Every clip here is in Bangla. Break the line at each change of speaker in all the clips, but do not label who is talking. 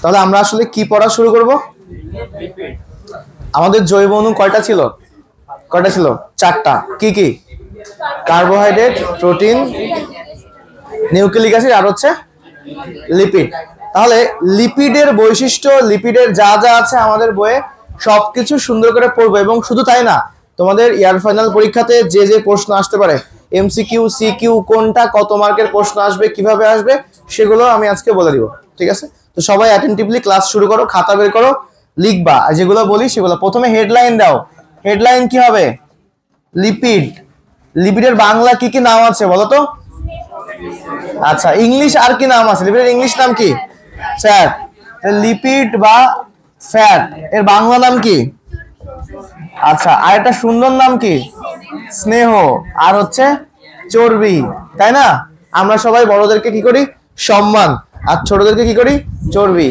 তাহলে আমরা আসলে কি পড়া শুরু করব? আমাদের জৈব অণু কয়টা ছিল? চারটা। কি কি? কার্বোহাইড্রেট, প্রোটিন, নিউক্লিক অ্যাসিড আর হচ্ছে লিপিড। তাহলে লিপিডের বৈশিষ্ট্য, লিপিডের যা যা আছে আমাদের বইয়ে সবকিছু সুন্দর করে পড়বো। এবং শুধু তাই না, তোমাদের ইয়ার ফাইনাল পরীক্ষাতে যে যে প্রশ্ন আসতে পারে, এমসিকিউ, সিকিউ, কোনটা কত মার্কের প্রশ্ন আসবে, কিভাবে আসবে, সেগুলো আমি আজকে বলে দিব। ঠিক আছে? তো সবাই অ্যাটেন্টিভলি ক্লাস শুরু করো, খাতা বের করো, লিখবা। যেগুলো বলি সেগুলো প্রথমে হেডলাইন দাও। হেডলাইন কি হবে? লিপিড। লিপিডের বাংলা কি কি নাম আছে বলো তো? আচ্ছা, ইংলিশ আর কি নাম আছে? লিপিডের ইংলিশ নাম কি? ফ্যাট। লিপিড বা ফ্যাট এর বাংলা নাম কি? আচ্ছা, আর একটা সুন্দর নাম কি? স্নেহ। আর হচ্ছে চর্বি। তাই না? আমরা সবাই বড়দেরকে কি করি? সম্মান। আর ছোটদেরকে কি করি? চর্বি।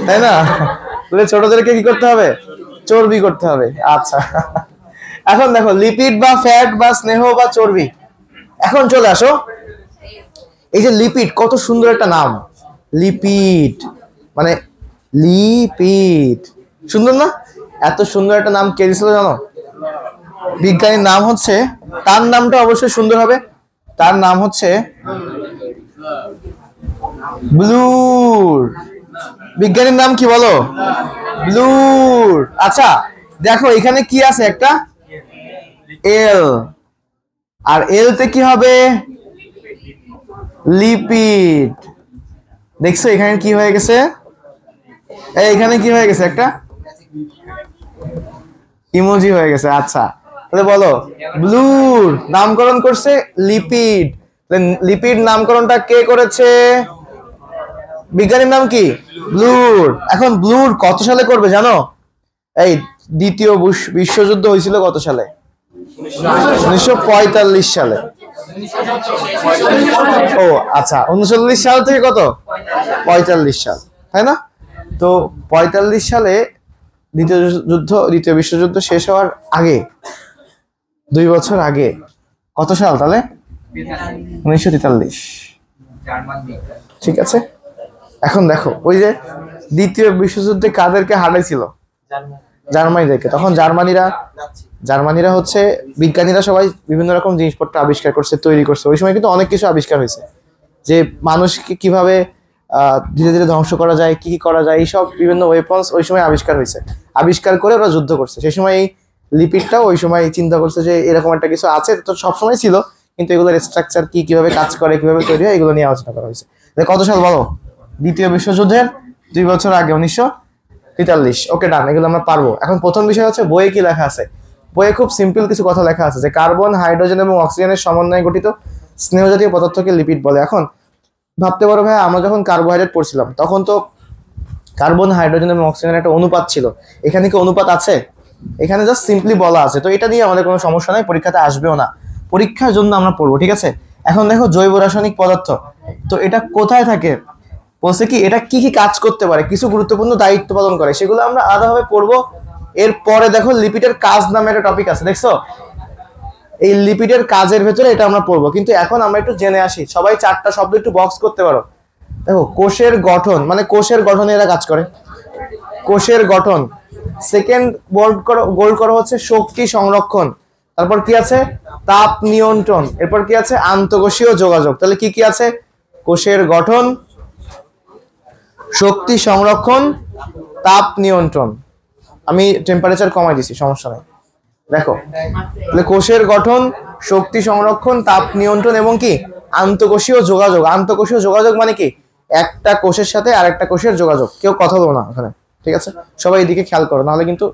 তাই না? ছোটদেরকে কি করতে হবে? চর্বি করতে হবে। আচ্ছা, এখন দেখো, লিপিড বা ফ্যাট বা স্নেহ বা চর্বি। এখন চলে আসো, এই যে লিপিড, কত সুন্দর একটা নাম। লিপিড মানে লিপিড, সুন্দর না? এত সুন্দর একটা নাম কে দিয়েছিল জানো? বিজ্ঞানীর নাম হচ্ছে, তার নামটা অবশ্যই সুন্দর হবে, তার নাম হচ্ছে ব্লুর। বিজ্ঞানীর নাম কি বলো? ব্লুর। আচ্ছা দেখো, এখানে কি আছে? একটা এল, আর এল তে কি হবে? লিপিড। দেখছো এখানে কি হয়ে গেছে? এখানে কি হয়ে গেছে? একটা ইমোজি হয়ে গেছে। আচ্ছা, তাহলে বলো, ব্লুর নামকরণ করছে লিপিড। লিপিড নামকরণটা কে করেছে? বিজ্ঞানীর নাম কি? ব্লুর। এখন ব্লুর কত সালে করবে জানো? এই দ্বিতীয় বিশ্বযুদ্ধ হয়েছিল কত সালে? 1945 সালে। ও আচ্ছা, 39 সাল থেকে কত? 45 সাল, তাই না? তো 45 সালে দ্বিতীয় বিশ্বযুদ্ধ শেষ হওয়ার আগে, 2 বছর আগে, কত সাল তাহলে? 1943। ঠিক আছে? এখন দেখো, ওই যে দ্বিতীয় বিশ্বযুদ্ধে কাদেরকে হারাইছিল? জার্মানিদেরকে। তখন জার্মানিরা হচ্ছে, বিজ্ঞানীরা সবাই বিভিন্ন রকম জিনিসপত্র আবিষ্কার করছে, তৈরি করছে। ওই সময় কিন্তু অনেক কিছু আবিষ্কার হয়েছে, যে মানুষকে কিভাবে ধীরে ধীরে ধ্বংস করা যায়, কি কি করা যায়, এইসব বিভিন্ন ওয়েপন্স ওই সময় আবিষ্কার হয়েছে। আবিষ্কার করে ওরা যুদ্ধ করছে। সেই সময় এই লিপিডটাও ওই সময় চিন্তা করছে যে এরকম একটা কিছু আছে, তো সবসময় ছিল, কিন্তু এগুলোর স্ট্রাকচার কি, কিভাবে কাজ করে, কিভাবে তৈরি হয়, এগুলো নিয়ে আলোচনা করা হয়েছে। কত সাল বলো? দ্বিতীয় বিশ্বযুদ্ধের 2 বছর আগে, 1943। ওকে, ডান, এগুলো আমরা পারবো। এখন প্রথম বিষয় হচ্ছে, বইয়ে কি লেখা আছে? বইয়ে খুব সিম্পল কিছু কথা লেখা আছে, যে কার্বন, হাইড্রোজেন এবং অক্সিজেনের সমন্বয়ে গঠিত স্নেহ জাতীয় পদার্থকে লিপিড বলে। এখন ভাবতে পারো ভাই, আমরা যখন কার্বোহাইড্রেট পড়ছিলাম তখন তো কার্বন, হাইড্রোজেন এবং অক্সিজেনের একটা অনুপাত ছিল। এখানে কি অনুপাত আছে? এখানে জাস্ট সিম্পলি বলা আছে। তো এটা নিয়ে আমাদের কোনো সমস্যা নাই, পরীক্ষাতে আসবেও না, পরীক্ষার জন্য আমরা পড়বো। ঠিক আছে? এখন দেখো, জৈব রাসায়নিক পদার্থ, তো এটা কোথায় থাকে? বলছে কি, এটা কি কি কাজ করতে পারে, কিছু গুরুত্বপূর্ণ দায়িত্ব পালন করে, সেগুলো আমরা আলাদাভাবে পড়বো। এরপরে দেখো, লিপিডের কাজ নামে একটা টপিক আছে, দেখছো? এই লিপিডের কাজের ভেতরে এটা আমরা পড়বো। কিন্তু এখন আমরা একটু জেনে আসি, সবাই 4টা শব্দ একটু বক্স করতে পারো। দেখো, কোষের গঠন, মানে কোষের গঠনে এরা কাজ করে। কোষের গঠন। সেকেন্ড গোল করো হচ্ছে শক্তি সংরক্ষণ। তারপর কি আছে? তাপ নিয়ন্ত্রণ। এরপর কি আছে? আন্তঃকোষীয় যোগাযোগ। তাহলে কি কি আছে? কোষের গঠন, শক্তি সংরক্ষণ, তাপ নিয়ন্ত্রণ। আমি টেম্পারেচার কমাই দিছি, সমস্যা নাই। দেখো, তাহলে কোষের গঠন, শক্তি সংরক্ষণ, তাপ নিয়ন্ত্রণ এবং কি? আন্তঃকোষীয় যোগাযোগ। আন্তঃকোষীয় যোগাযোগ মানে কি? একটা কোষের সাথে আরেকটা কোষের যোগাযোগ। কেউ কথা বলো না এখানে, ঠিক আছে? সবাই এদিকে খেয়াল করো, নাহলে কিন্তু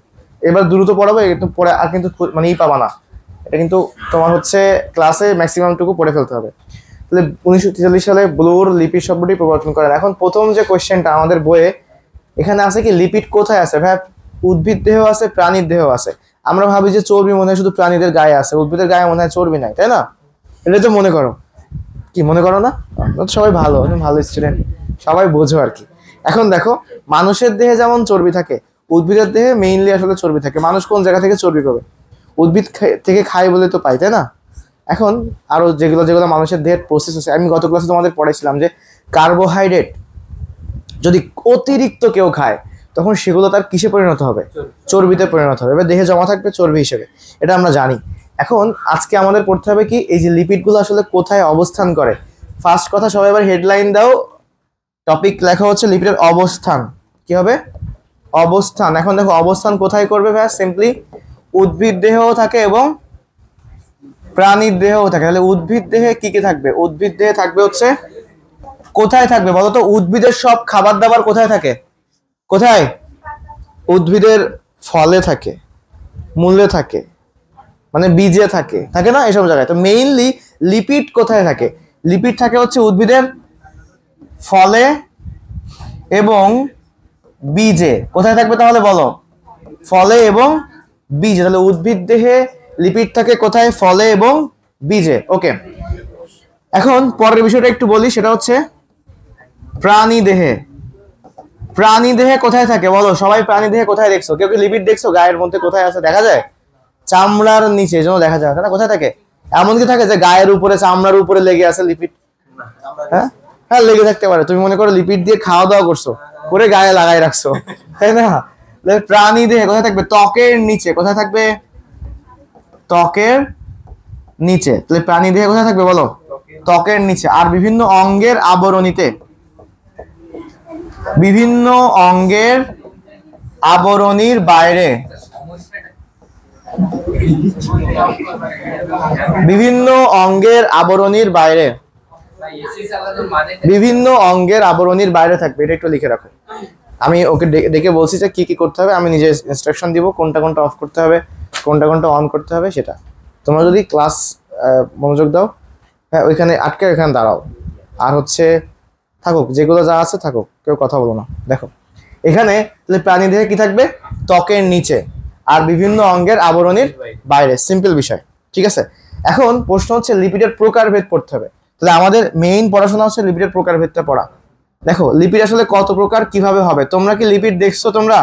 এবার দ্রুত পড়াবো, একটু পরে আর কিন্তু মানে পাবা না। এটা কিন্তু তোমার হচ্ছে ক্লাসে ম্যাক্সিমাম টুকু পড়ে ফেলতে হবে। তাহলে 1943 সালে ব্লুর লিপিড শব্দটি প্রবর্তন করেন। এখন প্রথম যে কোয়েশ্চেনটা আমাদের বইয়ে এখানে আছে কি, লিপিড কোথায় আছে? ভাই, উদ্ভিদ দেহ আছে, প্রাণীর দেহ আছে। আমরা ভাবি যে চর্বি মনে হয় শুধু প্রাণীদের গায়ে আছে, উদ্ভিদের গায়ে মনে হয় চর্বি নাই, তাই না? এটা তো মনে করো, কি মনে করো না? সবাই ভালো স্টুডেন্ট, সবাই বোঝো আর কি। এখন দেখো, মানুষের দেহে যেমন চর্বি থাকে, উদ্ভিদের দেহে মেইনলি আসলে চর্বি থাকে। মানুষ কোন জায়গা থেকে চর্বি পাবে? উদ্ভিদ থেকে খায় বলে তো পাই, তাই না? এখন আরো যেগুলো যেগুলো মানুষের দেহের প্রসেস আছে, আমি গত ক্লাসে তোমাদের পড়াইছিলাম যে কার্বোহাইড্রেট যদি অতিরিক্ত কেউ খায় তখন সেগুলো তার কিসে পরিণত হবে? চর্বিতে পরিণত হবে, এবার দেহে জমা থাকবে চর্বি হিসেবে, এটা আমরা জানি। এখন আজকে আমাদের পড়তে হবে কি, এই যে লিপিডগুলো আসলে কোথায় অবস্থান করে। ফার্স্ট কথা, সবাই এবার হেডলাইন দাও, টপিক লেখা হচ্ছে লিপিডের অবস্থান। কি হবে? অবস্থান। এখন দেখো অবস্থান কোথায় করবে ভাই? সিম্পলি উদ্ভিদ দেহেও থাকে এবং প্রাণীর দেহেও থাকে। তাহলে উদ্ভিদ দেহে কি কি থাকবে? উদ্ভিদ দেহে থাকবে হচ্ছে, কোথায় থাকবে বলতো? উদ্ভিদের সব খাবার দাবার কোথায় থাকে? কোথায়? উদ্ভিদের ফলে থাকে, মূলে থাকে, মানে বীজে থাকে, থাকে না এসব জায়গায়। তো মেইনলি লিপিড কোথায় থাকে? লিপিড থাকে হচ্ছে উদ্ভিদের ফলে এবং বীজে। কোথায় থাকবে তাহলে বলো? ফলে এবং বীজে। তাহলে উদ্ভিদ দেহে লিপিড থাকে কোথায়? ফলে এবং বীজে। ওকে, এখন পরের বিষয়টা একটু বলি, সেটা হচ্ছে প্রাণী দেহে। প্রাণী দেহে কোথায় থাকে বলো? সবাই প্রাণী দেহে কোথায় দেখছো? কেউ কি লিপিড দেখছো? গায়ের মধ্যে কোথায় আছে দেখা যায়? চামড়ার নিচে, যেন দেখা যায় না। কোথায় থাকে? এমন কি থাকে যে গায়ের উপরে, চামড়ার উপরে লেগে আছে লিপিড? হ্যাঁ হ্যাঁ, লেগে থাকতে পারে। তুমি মনে করো লিপিড দিয়ে খাওয়া দাওয়া করছো, করে গায়ে লাগাই রাখছো, তাই না? প্রাণী দেহে কোথায় থাকবে? ত্বকের নিচে। কোথায় থাকবে? ত্বকের নিচে। তাহলে প্রাণী দেহে কোথায় থাকবে বলো? ত্বকের নিচে। আর বিভিন্ন অঙ্গের আবরণীতে, বিভিন্ন অঙ্গের আবরণীর বাইরে, বিভিন্ন অঙ্গের আবরণীর বাইরে, বিভিন্ন অঙ্গের আবরণীর বাইরে থাকবে। এটা একটু লিখে রাখো। আমি ওকে ডেকে বলছি যে কি কি করতে হবে, আমি নিজে ইনস্ট্রাকশন দিব, কোনটা কোনটা অফ করতে হবে, কোনটা কোনটা অন করতে হবে সেটা। তোমরা যদি ক্লাস মনোযোগ দাও, হ্যাঁ ওইখানে আটকে ওইখানে দাঁড়াও, আর হচ্ছে থাকুক, যেগুলো যা আছে থাকুক, কেউ কথা বলো না। দেখো এখানে প্রাণী দেহে কি থাকবে? ত্বকের নিচে আর বিভিন্ন অঙ্গের আবরণীর বাইরে। সিম্পল বিষয়, ঠিক আছে? এখন প্রশ্ন হচ্ছে লিপিডের প্রকারভেদ পড়তে হবে। তাহলে আমাদের মেইন পড়াশোনা হচ্ছে লিপিডের প্রকারভেদটা পড়া। দেখো লিপিড আসলে কত প্রকার, কিভাবে হবে। তোমরা কি লিপিড দেখছো তোমরা?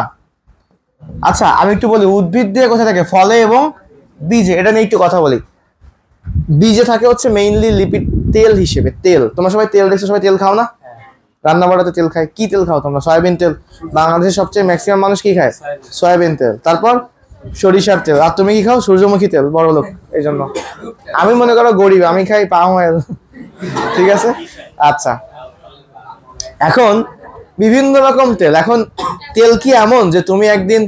আচ্ছা আমি একটু বলি, উদ্ভিদ দিয়ে কোথায় থাকে? ফলে এবং বীজে। এটা নিয়ে একটু কথা বলি। বীজে থাকে হচ্ছে মেইনলি লিপিড তেল হিসেবে। তেল, তোমরা সবাই তেল দেখছো, সবাই তেল খাও না? রান্না বাড়াতে তেল খায়। কি তেল খাও তোমরা? সয়াবিন তেল। বাংলাদেশের সবচেয়ে ম্যাক্সিমাম মানুষ কি খায়? সয়াবিন তেল। তারপর সরিষার তেল। আর তুমি কি খাও? সূর্যমুখী তেল। বড় লোক এই জন্য। আমি মনে করো গরিব, আমি খাই পাম অয়েল। ঠিক আছে, আচ্ছা। এখন বিভিন্ন রকম তেল। এখন তেল কি এমন যে তুমি একদিন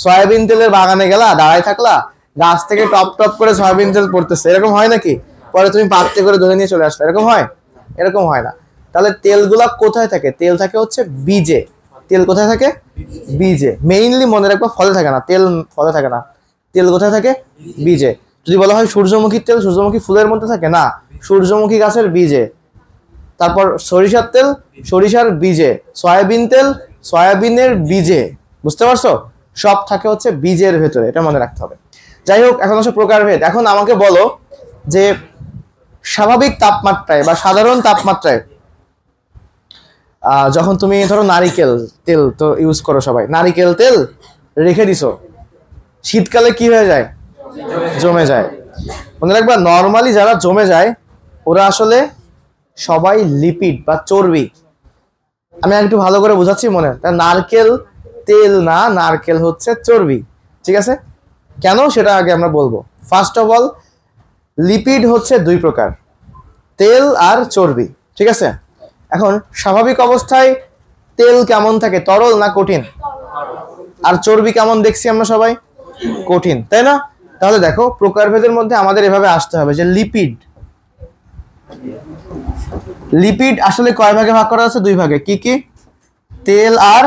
সয়াবিন তেলের বাগানে গেলা, দাঁড়ায় থাকলা, গাছ থেকে টপ টপ করে সয়াবিন তেল পড়তেছে, এরকম হয় নাকি? পরে তুমি পাত্রে করে ধরে নিয়ে চলে আসলে, এরকম হয়? এরকম হয় না। তাহলে তেলগুলা কোথায় থাকে? তেল থাকে হচ্ছে বীজে। তেল কোথায় থাকে? বীজে। মেইনলি মনে রাখবা, ফলে থাকে না তেল, ফলে থাকে না। তেল কোথায় থাকে? বীজে। যদি বলা হয় সূর্যমুখীর তেল, সূর্যমুখী ফুলের মধ্যে থাকে না, সূর্যমুখী গাছের বীজে। তারপর সরিষার তেল, সরিষার বীজে। সয়াবিন তেল, সয়াবিনের বীজে। বুঝতে পারছো? সব থাকে হচ্ছে বীজের ভেতরে, এটা মনে রাখতে হবে। যাই হোক, এখন হচ্ছে প্রকারভেদ। এখন আমাকে বলো যে স্বাভাবিক তাপমাত্রায় বা সাধারণ তাপমাত্রায় যখন তুমি ধরো নারিকেল তেল তো ইউজ করো সবাই, নারিকেল তেল রেখে দিছো, শীতকালে কি হয়ে যায়? জমে যায়। মনে রাখবা, নর্মালি যারা জমে যায় ওরা আসলে সবাই লিপিড বা চর্বি। আমি একটু ভালো করে বোঝাচ্ছি মনে। নারকেল তেল না, নারকেল হচ্ছে চর্বি। ঠিক আছে, কেন সেটা আগে আমরা বলবো। ফার্স্ট অফ অল, লিপিড হচ্ছে দুই প্রকার, তেল আর চর্বি। ঠিক আছে, এখন স্বাভাবিক অবস্থায় তেল কেমন থাকে? তরল না কঠিন? আর চর্বি কেমন দেখছি আমরা সবাই? কঠিন, তাই না? তাহলে দেখো প্রকারভেদের মধ্যে আমাদের এভাবে আসতে হবে যে লিপিড, লিপিড আসলে কয় ভাগে ভাগ করা আছে? দুই ভাগে। কি কি? তেল আর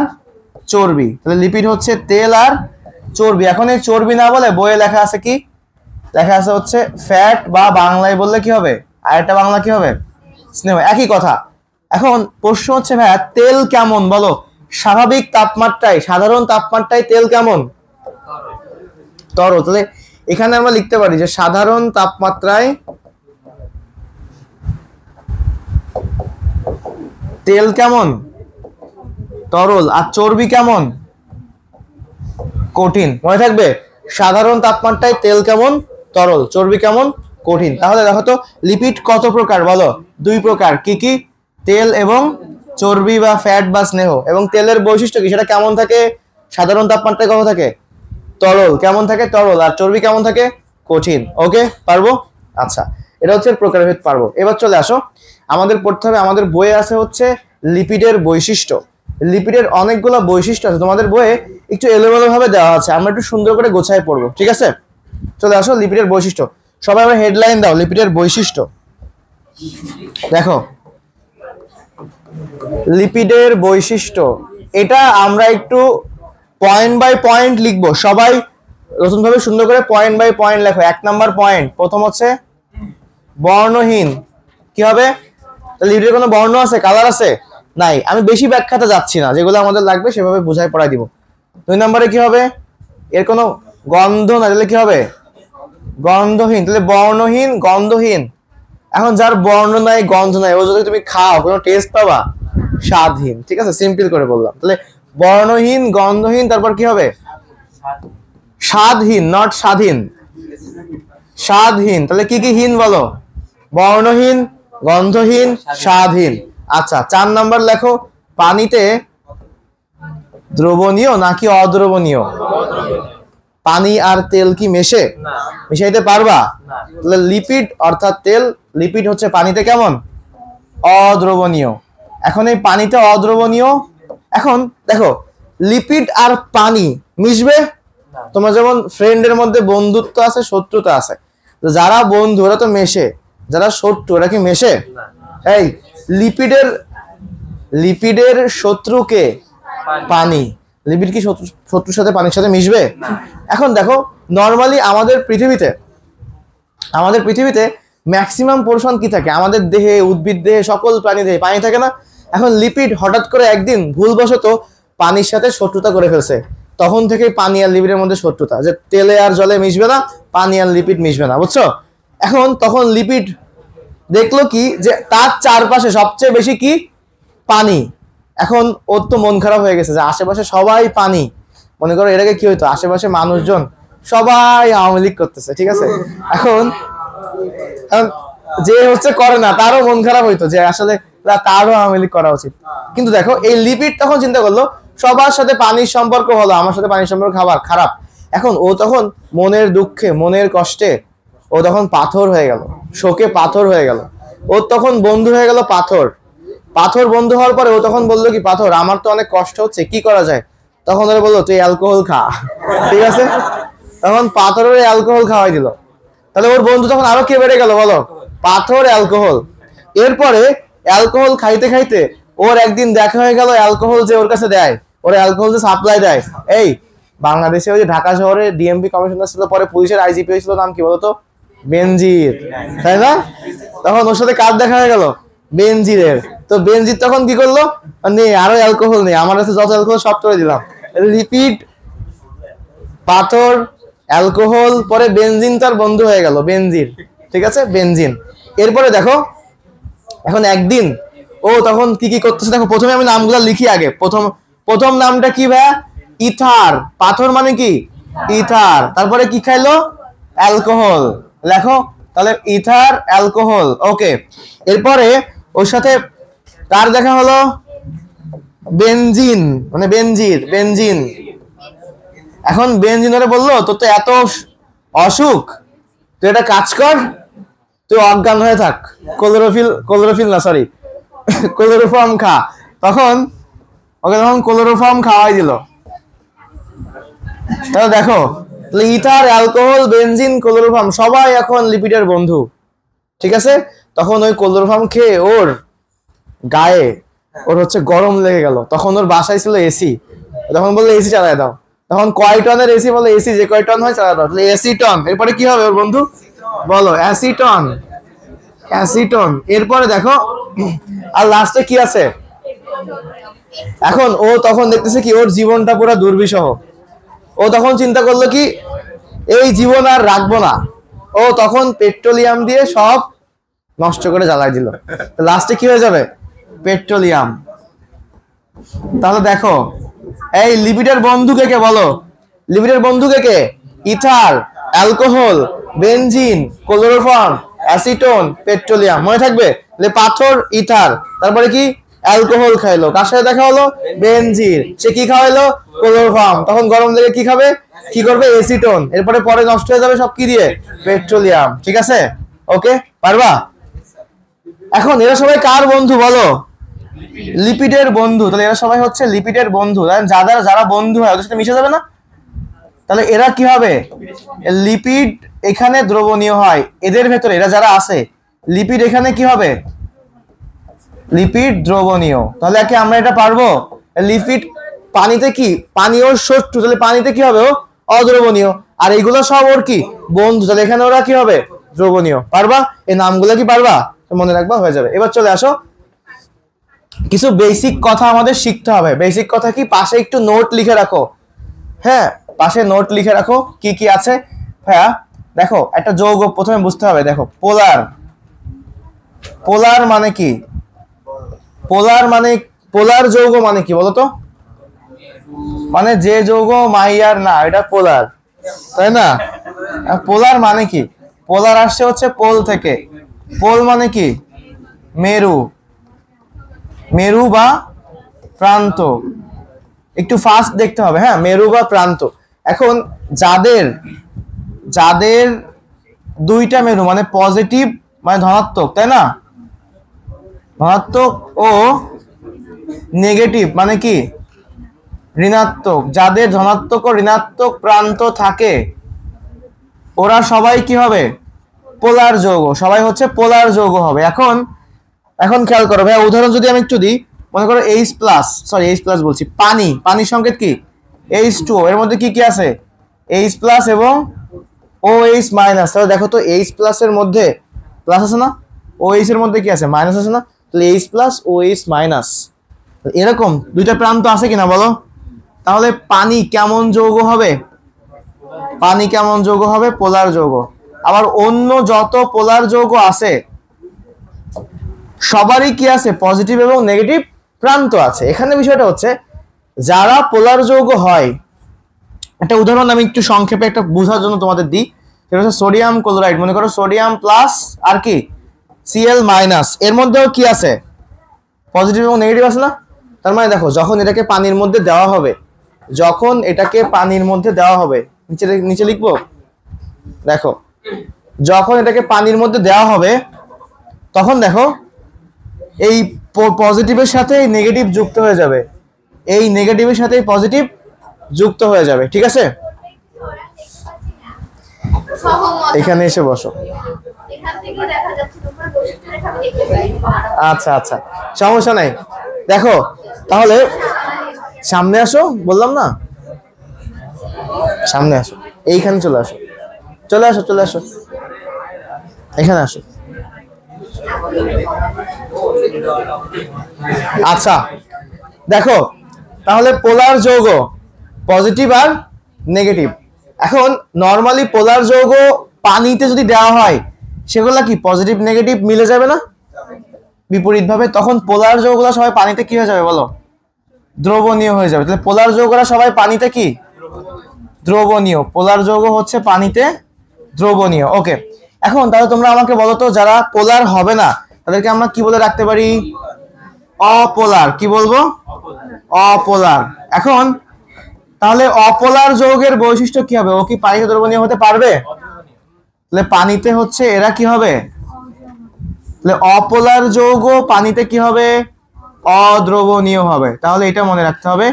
চর্বি। তাহলে লিপিড হচ্ছে তেল আর চর্বি। এখন এই চর্বি না বলে বইয়ে লেখা আছে কি? লেখা আছে হচ্ছে ফ্যাট, বা বাংলায় বললে কি হবে? আরেকটা বাংলা কি হবে? স্নেহ। একই কথা। এখন প্রশ্ন হচ্ছে ভাইয়া তেল কেমন বলো? স্বাভাবিক তাপমাত্রায়, সাধারণ তাপমাত্রায় তেল কেমন? তরল। তাহলে এখানে আমরা লিখতে পারি যে সাধারণ তাপমাত্রায় তেল কেমন? তরল। আর চর্বি কেমন? কঠিন। মনে থাকবে, সাধারণ তাপমাত্রায় তেল কেমন? তরল। চর্বি কেমন? কঠিন। তাহলে দেখো তো লিপিড কত প্রকার বলো? 2 প্রকার। কি কি? তেল এবং চর্বি বা ফ্যাট বা স্নেহ। এবং তেলের বৈশিষ্ট্য কি? সেটা কেমন থাকে? সাধারণ তাপমাত্রায় কত থাকে? তরল। কেমন থাকে? তরল। আর চর্বি কেমন থাকে? কঠিন। ওকে, পারবো? আচ্ছা, এটা হচ্ছে প্রকারভেদ পারবো। এবার চলে আসো, আমাদের পড়তে হবে, আমাদের বইয়ে আছে হচ্ছে লিপিডের বৈশিষ্ট্য। লিপিডের অনেকগুলো বৈশিষ্ট্য আছে, তোমাদের বইয়ে একটু এলোমেলো ভাবে দেওয়া আছে, আমরা একটু সুন্দর করে গোছায় পড়বো, ঠিক আছে? চলে আসো, লিপিডের বৈশিষ্ট্য। সবাই আমরা হেডলাইন দাও, লিপিডের বৈশিষ্ট্য। দেখো, লিপিডের বৈশিষ্ট্য, এটা আমরা একটু পয়েন্ট বাই পয়েন্ট লিখবো। সবাই নতুন ভাবে সুন্দর করে পয়েন্ট বাই পয়েন্ট লেখো। 1 নাম্বার পয়েন্ট, প্রথম হচ্ছে বর্ণহীন। কি হবে? লিপিডের কোনো বর্ণ আছে, কালার আছে? নাই। আমি বেশি ব্যাখ্যাতে যাচ্ছি না, যেগুলো আমাদের লাগবে সেভাবে বুঝাই পড়াই দিব। 2 নম্বরে কি হবে? এর কোনো গন্ধ না, তাহলে কি হবে? গন্ধহীন। তাহলে বর্ণহীন, গন্ধহীন। এখন যার বর্ণ নাই, গন্ধ নাই, ও যদি তুমি খাও কোনো টেস্ট পাবা? স্বাদহীন। ঠিক আছে, সিম্পল করে বললাম। তাহলে বর্ণহীন, গন্ধহীন, তারপর কি হবে? স্বাদহীন, নট স্বাধীন, স্বাদহীন। তাহলে কি কি হীন বলো? বর্ণহীন, গন্ধহীন, স্বাদহীন। আচ্ছা, 4 নাম্বার লেখো, পানিতে দ্রবণীয় নাকি অদ্রবণীয়? পানি আর তেল কি মেশে? মিশাইতে পারবা? তাহলে লিপিড অর্থাৎ তেল, লিপিড হচ্ছে পানিতে কেমন? অদ্রবণীয়। এখন এই পানিতে অদ্রবণীয়, এখন দেখো লিপিড আর পানি মিশবে? তোমার যেমন ফ্রেন্ডের মধ্যে বন্ধুত্ব আছে, শত্রুতা আছে, যারা বন্ধু ওরা তো মেশে, যারা শত্রু ওরা কি মেশে? এই লিপিডের শত্রুকে পানি। লিপিড কি শত্রুর সাথে পানির সাথে মিশবে? এখন দেখো, নর্মালি আমাদের পৃথিবীতে ম্যাক্সিমাম পোরশন কি থাকে? আমাদের দেহে, উদ্ভিদ দেহে, সকল প্রাণী দেহে পানি থাকে না? এখন লিপিড হঠাৎ করে একদিন ভুলবশত পানির সাথে শত্রুতা করে ফেলছে, তখন থেকে পানি আর লিপিডের মধ্যে শত্রুতা, যে তেলে আর জলে মিশবে না, পানি আর লিপিড মিশবে না, বুঝছো? এখন তখন লিপিড দেখলো কি, যে তার চারপাশে সবচেয়ে বেশি কি? পানি। এখন ওর তো মন খারাপ হয়ে গেছে যে আশেপাশে সবাই পানি। মনে করো এটাকে কি হইতো, আশেপাশে মানুষজন সবাই আওয়ামী লীগ করতেছে, ঠিক আছে? এখন যে হচ্ছে করে না তারও মন খারাপ হইতো, যে আসলে তারও আওয়ামী লীগ করা উচিত। কিন্তু দেখো এই লিপিড তখন চিন্তা করলো, সবার সাথে পানির সম্পর্ক হলো, আমার সাথে পানির সম্পর্ক খারাপ। এখন ও তখন মনের দুঃখে, মনের কষ্টে ও তখন পাথর হয়ে গেল, শোকে পাথর হয়ে গেল। ওর তখন বন্ধু হয়ে গেল পাথর। পাথর বন্ধু হওয়ার পরে ও তখন বললো কি, পাথর আমার তো অনেক কষ্ট হচ্ছে, কি করা যায়? তখন ওরা বললো তুই অ্যালকোহল খা, ঠিক আছে? তখন পাথরের অ্যালকোহল খাওয়াই দিল। তাহলে ওর বন্ধু তখন আরো কে বেড়ে গেল বলো? পাথর, অ্যালকোহল। এরপরে অ্যালকোহল খাইতে খাইতে ওর একদিন দেখা হয়ে গেল অ্যালকোহল যে ওর কাছে দেয়, ওর অ্যালকোহল যে সাপ্লাই দেয়। এই বাংলাদেশে ওই যে ঢাকা শহরে ডিএমপি কমিশনার ছিল, পরে পুলিশের আইজিপি হয়েছিল, নাম কি বলতো? বেনজির, তাই না? তখন ওর সাথে কার দেখা হয়ে গেল? বেনজিরের। তো বেনজির তখন কি করলো, নেই আরো অ্যালকোহল নেই, আমার কাছে যত অ্যালকোহল সব করে দিলাম। লিপিড, পাথর, অ্যালকোহল, পরে বেনজিন তার বন্ধু হয়ে গেল, বেনজির, ঠিক আছে? বেনজিন। এরপরে দেখো, এখন একদিন ও তখন কি কি করতেছে দেখো। প্রথমে আমি নামগুলো লিখি আগে। প্রথম নামটা কি ভাইয়া? ইথার। পাথর মানে কি? ইথার। তারপরে কি খাইলো? অ্যালকোহল। লেখো তাহলে, ইথার, অ্যালকোহল। ওকে, এরপরে ওর সাথে কার দেখা হলো? বেনজিন, মানে বেনজিন। এখন বেনজিন ওরে বললো, তোর তো এত অসুখ, তুই একটা কাজ কর, তুই অজ্ঞান হয়ে থাক, ক্লোরোফর্ম খা। তখন ওকে ক্লোরোফর্ম খাওয়াই দিল। তাহলে দেখো, ইথার, অ্যালকোহল, বেনজিন, ক্লোরোফর্ম সবাই এখন লিপিডের বন্ধু, ঠিক আছে? তখন ওই ক্লোরোফর্ম খেয়ে ওর গায়ে ওর হচ্ছে গরম লেগে গেল। তখন ওর বাসায় ছিল এসি, তখন বললো এসি চালায় দাও। তখন কয় টনের এসি? বলে এসি যে কয় টন হয় চালায় দাও। তাহলে এসি টন। এরপরে কি হবে ওর বন্ধু? বলো অ্যাসিটন। এরপরে দেখো, আর লাস্টে কি আছে? এখন ও তখন দেখতেছে কি, ওর জীবনটা পুরো দুর্বিষহ। ও তখন চিন্তা করলো কি, এই জীবন আর রাখবো না। ও তখন পেট্রোলিয়াম দিয়ে সব নষ্ট করে জ্বালাই দিল। লাস্টে কি হয়ে যাবে? পেট্রোলিয়াম। তাহলে দেখো, এই লিপিডের বন্ধু কে কে বলো? লিপিডের বন্ধু কে কে? Ether, alcohol, benzene, chloroform, acetone, petroleum. মনে থাকবে? পাথর, ইথার, তারপরে কি অ্যালকোহল খাইলো, কার সাথে দেখা হলো? বেনজিন। সে কি খাওয়াইলো? ক্লোরোফর্ম। তখন গরম লেগে কি খাবে? কি করবে? অ্যাসিটোন। এরপরে পরে নষ্ট হয়ে যাবে সব কি দিয়ে? পেট্রোলিয়াম। ঠিক আছে? ওকে, পারবা? এখন এরা সবাই কার বন্ধু বলো? লিপিডের বন্ধু। তাহলে এরা সবাই হচ্ছে লিপিডের বন্ধু। যারা যারা বন্ধু হয় ওদের সাথে মিশে যাবে না? তাহলে এরা কি হবে? লিপিড এখানে দ্রবণীয় হয়, এদের ভেতরে এরা যারা আছে লিপিড এখানে কি হবে? লিপিড দ্রবণীয়। তাহলে কি আমরা এটা পারবো? লিপিড পানিতে কি পানীয় শত্রু, তাহলে পানিতে কি হবে? ও অদ্রবণীয়। আর এইগুলো সব ওর কি বন্ধু, তাহলে এখানে ওরা কি হবে? দ্রবণীয়। পারবা? এই নামগুলো কি পারবা? মনে রাখবা, হয়ে যাবে। এবার চলে আসো, কিছু বেসিক কথা আমাদের শিখতে হবে। বেসিক কথা কি? পাশে একটু নোট লিখে রাখো। হ্যাঁ, পাশে নোট লিখে রাখো কি কি আছে। হ্যাঁ দেখো, একটা যৌগ প্রথমে বুঝতে হবে। দেখো, পোলার। পোলার মানে কি? পোলার মানে, পোলার যৌগ মানে কি বলতো? মানে যে যৌগ মাইয়ার না, এটা পোলার, তাই না? পোলার মানে কি? পোলার আসছে হচ্ছে পোল থেকে। পোল মানে কি? মেরু, মেরু বা প্রান্ত। একটু ফাস্ট দেখতে হবে। হ্যাঁ, মেরু বা প্রান্ত। এখন যাদের যাদের দুইটা মেরু, মানে পজিটিভ মানে ধনাত্মক, তাই না? ধনাত্মক ও নেগেটিভ মানে কি? ঋণাত্মক। যাদের ধনাত্মক ও ঋণাত্মক প্রান্ত থাকে ওরা সবাই কি হবে? পোলার যৌগ। সবাই হচ্ছে পোলার যৌগ হবে। এখন এখন খেয়াল করো ভাই, উদাহরণ যদি আমি একটু দিই, মনে করো H+, বলছি, পানি। পানির সংকেত কি? H2O। এর মধ্যে কি কি আছে? H+ এবং OH-। তাহলে দেখো তো, H+ এর মধ্যে প্লাস আছে না? OH এর মধ্যে কি আছে? মাইনাস আছে না? তাহলে H+, OH-। এরকম দুইটা প্রান্ত আছে কিনা বলো? তাহলে পানি কেমন যৌগ হবে? পানি কেমন যৌগ হবে? পোলার যৌগ। আবার অন্য যত পোলার যৌগ আছে সবারই কি আছে? পজিটিভ এবং নেগেটিভ প্রান্ত আছে। এখানে বিষয়টা হচ্ছে, যারা পোলার যৌগ হয়, একটা উদাহরণ আমি একটু সংক্ষেপে একটা বোঝার জন্য তোমাদের দিই। সেটা হচ্ছে সোডিয়াম ক্লোরাইড। মনে করো সোডিয়াম প্লাস আর কি Cl-। এর মধ্যেও কি আছে? পজিটিভ এবং নেগেটিভ আছে না? তার মানে দেখো, যখন এটাকে পানির মধ্যে দেওয়া হবে, যখন এটাকে পানির মধ্যে দেওয়া হবে, নিচে নিচে লিখবো। দেখো, যখন এটাকে পানির মধ্যে দেওয়া হবে তখন দেখো এই পজিটিভের সাথে নেগেটিভ যুক্ত হয়ে যাবে, এই নেগেটিভের সাথে পজিটিভ যুক্ত হয়ে যাবে। ঠিক আছে? এখানে এসে বসো। আচ্ছা আচ্ছা, সমস্যা নাই। দেখো তাহলে সামনে আসো, বললাম না? সামনে আসো, এইখানে চলে আসো, চলে আসো, চলে আসো, এখানে আসো। আচ্ছা দেখো, তাহলে পোলার যৌগ পজিটিভ আর নেগেটিভ। এখন নরমালি পোলার যৌগ পানিতে যদি দেওয়া হয় সেগুলা কি পজিটিভ নেগেটিভ মিলে যাবে না বিপরীত ভাবে? তখন পোলার যৌগগুলো সবাই পানিতে কি হয়ে যাবে বলো? দ্রবণীয় হয়ে যাবে। তাহলে পোলার যৌগরা সবাই পানিতে কি? দ্রবণীয়। পোলার যৌগ হচ্ছে পানিতে দ্রবণীয়। ওকে, এখন তাহলে তোমরা আমাকে বলো তো, যারা পোলার হবে না তাদেরকে আমরা কি বলে রাখতে পারি? অপোলার। কি বলবো? অপোলার। এখন তাহলে অপোলার যৌগের বৈশিষ্ট্য কি হবে? ও কি পানিতে দ্রবণীয় হতে পারবে? তাহলে পানিতে হচ্ছে এরা কি হবে? তাহলে অপোলার যৌগ পানিতে কি হবে? অদ্রবণীয় হবে। তাহলে এটা মনে রাখতে হবে,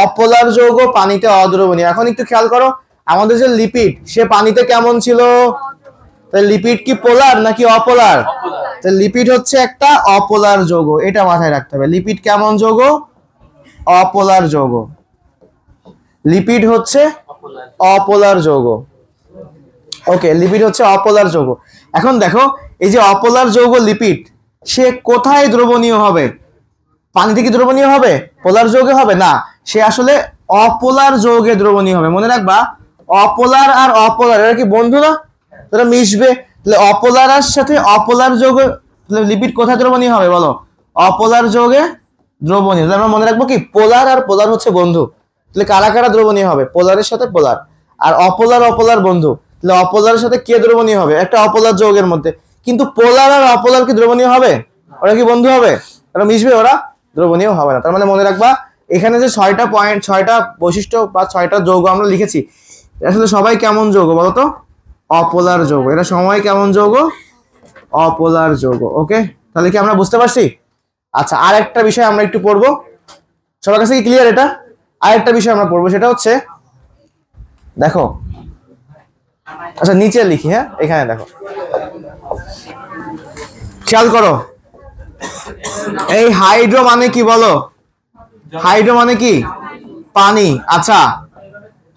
অপোলার যৌগ পানিতে অদ্রবণীয়। এখন একটু খেয়াল করো, আমাদের যে লিপিড সে পানিতে কেমন ছিল? তাহলে লিপিড কি পোলার নাকি অপোলার? তাহলে লিপিড হচ্ছে একটা অপোলার যৌগ, এটা মাথায় রাখতে হবে। লিপিড কেমন যৌগ? অপোলার যৌগ। লিপিড হচ্ছে অপোলার যৌগ। ওকে, লিপিড হচ্ছে অপোলার যৌগ। এখন দেখো, এই যে অপোলার যৌগ লিপিড, সে কোথায় দ্রবণীয় হবে? পানিতে কি দ্রবণীয় হবে? পোলার যৌগে হবে না, সে আসলে অপোলার যৌগে দ্রবণীয় হবে। মনে রাখবা, অপোলার আর অপোলার এরা কি বন্ধু না? তারা মিশবে। তাহলে অপোলার এর সাথে অপোলার যৌগে লিপিড কোথায় দ্রবণীয় হবে বলো? অপোলার যৌগে দ্রবণীয়। আমরা মনে রাখবো কি, পোলার আর পোলার হচ্ছে বন্ধু। তাহলে কারা কারা দ্রবণীয় হবে? পোলারের সাথে পোলার, আর অপোলার অপোলার বন্ধু। তাহলে অপোলারের সাথে কে দ্রবণীয় হবে? একটা অপোলার যৌগের মধ্যে। কিন্তু পোলার আর অপোলার কি দ্রবণীয় হবে? ওরা কি বন্ধু হবে? ওরা মিশবে? ওরা দ্রবণীয় হবে না। তার মানে মনে রাখবা এখানে যে 6টা বৈশিষ্ট্য বা 6টা যৌগ আমরা লিখেছি, আসলে সবাই কেমন যৌগ বলতো? অপোলার যৌগ। এটা সবাই কেমন যৌগ? অপোলার যৌগ। ওকে, তাহলে কি আমরা বুঝতে পারছি? আচ্ছা, আর একটা বিষয় আমরা একটু পড়বো, সবার কাছে কি ক্লিয়ার এটা? আরেকটা বিষয় আমরা পড়বো, সেটা হচ্ছে দেখো, আচ্ছা নিচে লিখি, হ্যাঁ এখানে দেখো, খেয়াল করো, এই হাইড্রো মানে কি বলো? হাইড্রো মানে কি? পানি। আচ্ছা,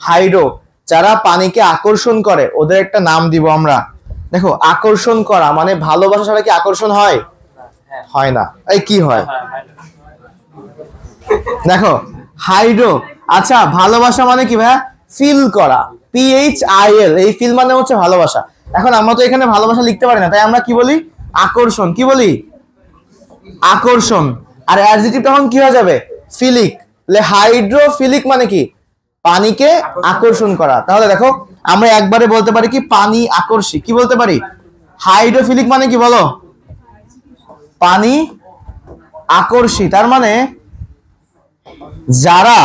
হাইড্রো যারা পানিকে আকর্ষণ করে ওদের একটা নাম দিব আমরা। দেখো, আকর্ষণ করা মানে ভালোবাসা ছাড়া কি আকর্ষণ হয়? হয় না। এই কি হয়? দেখো হাইড্রো, আচ্ছা ভালোবাসা মানে কি ভাইয়া? ফিল করা, PHIL, এই ফিল মানে হচ্ছে ভালোবাসা। এখন আমরা তো এখানে ভালোবাসা লিখতে পারি না, তাই আমরা কি বলি? আকর্ষণ। কি বলি? আকর্ষণ। আর অ্যাডজেক্টিভ তখন কি হয়ে যাবে? ফিলিক। তাহলে হাইড্রোফিলিক মানে কি? পানিকে আকর্ষণ করা। তাহলে দেখো আমরা একবারে বলতে পারি কি? পানি আকর্ষী। কি বলতে পারি? হাইড্রোফিলিক মানে কি বলো? পানি আকর্ষী। তার মানে যারা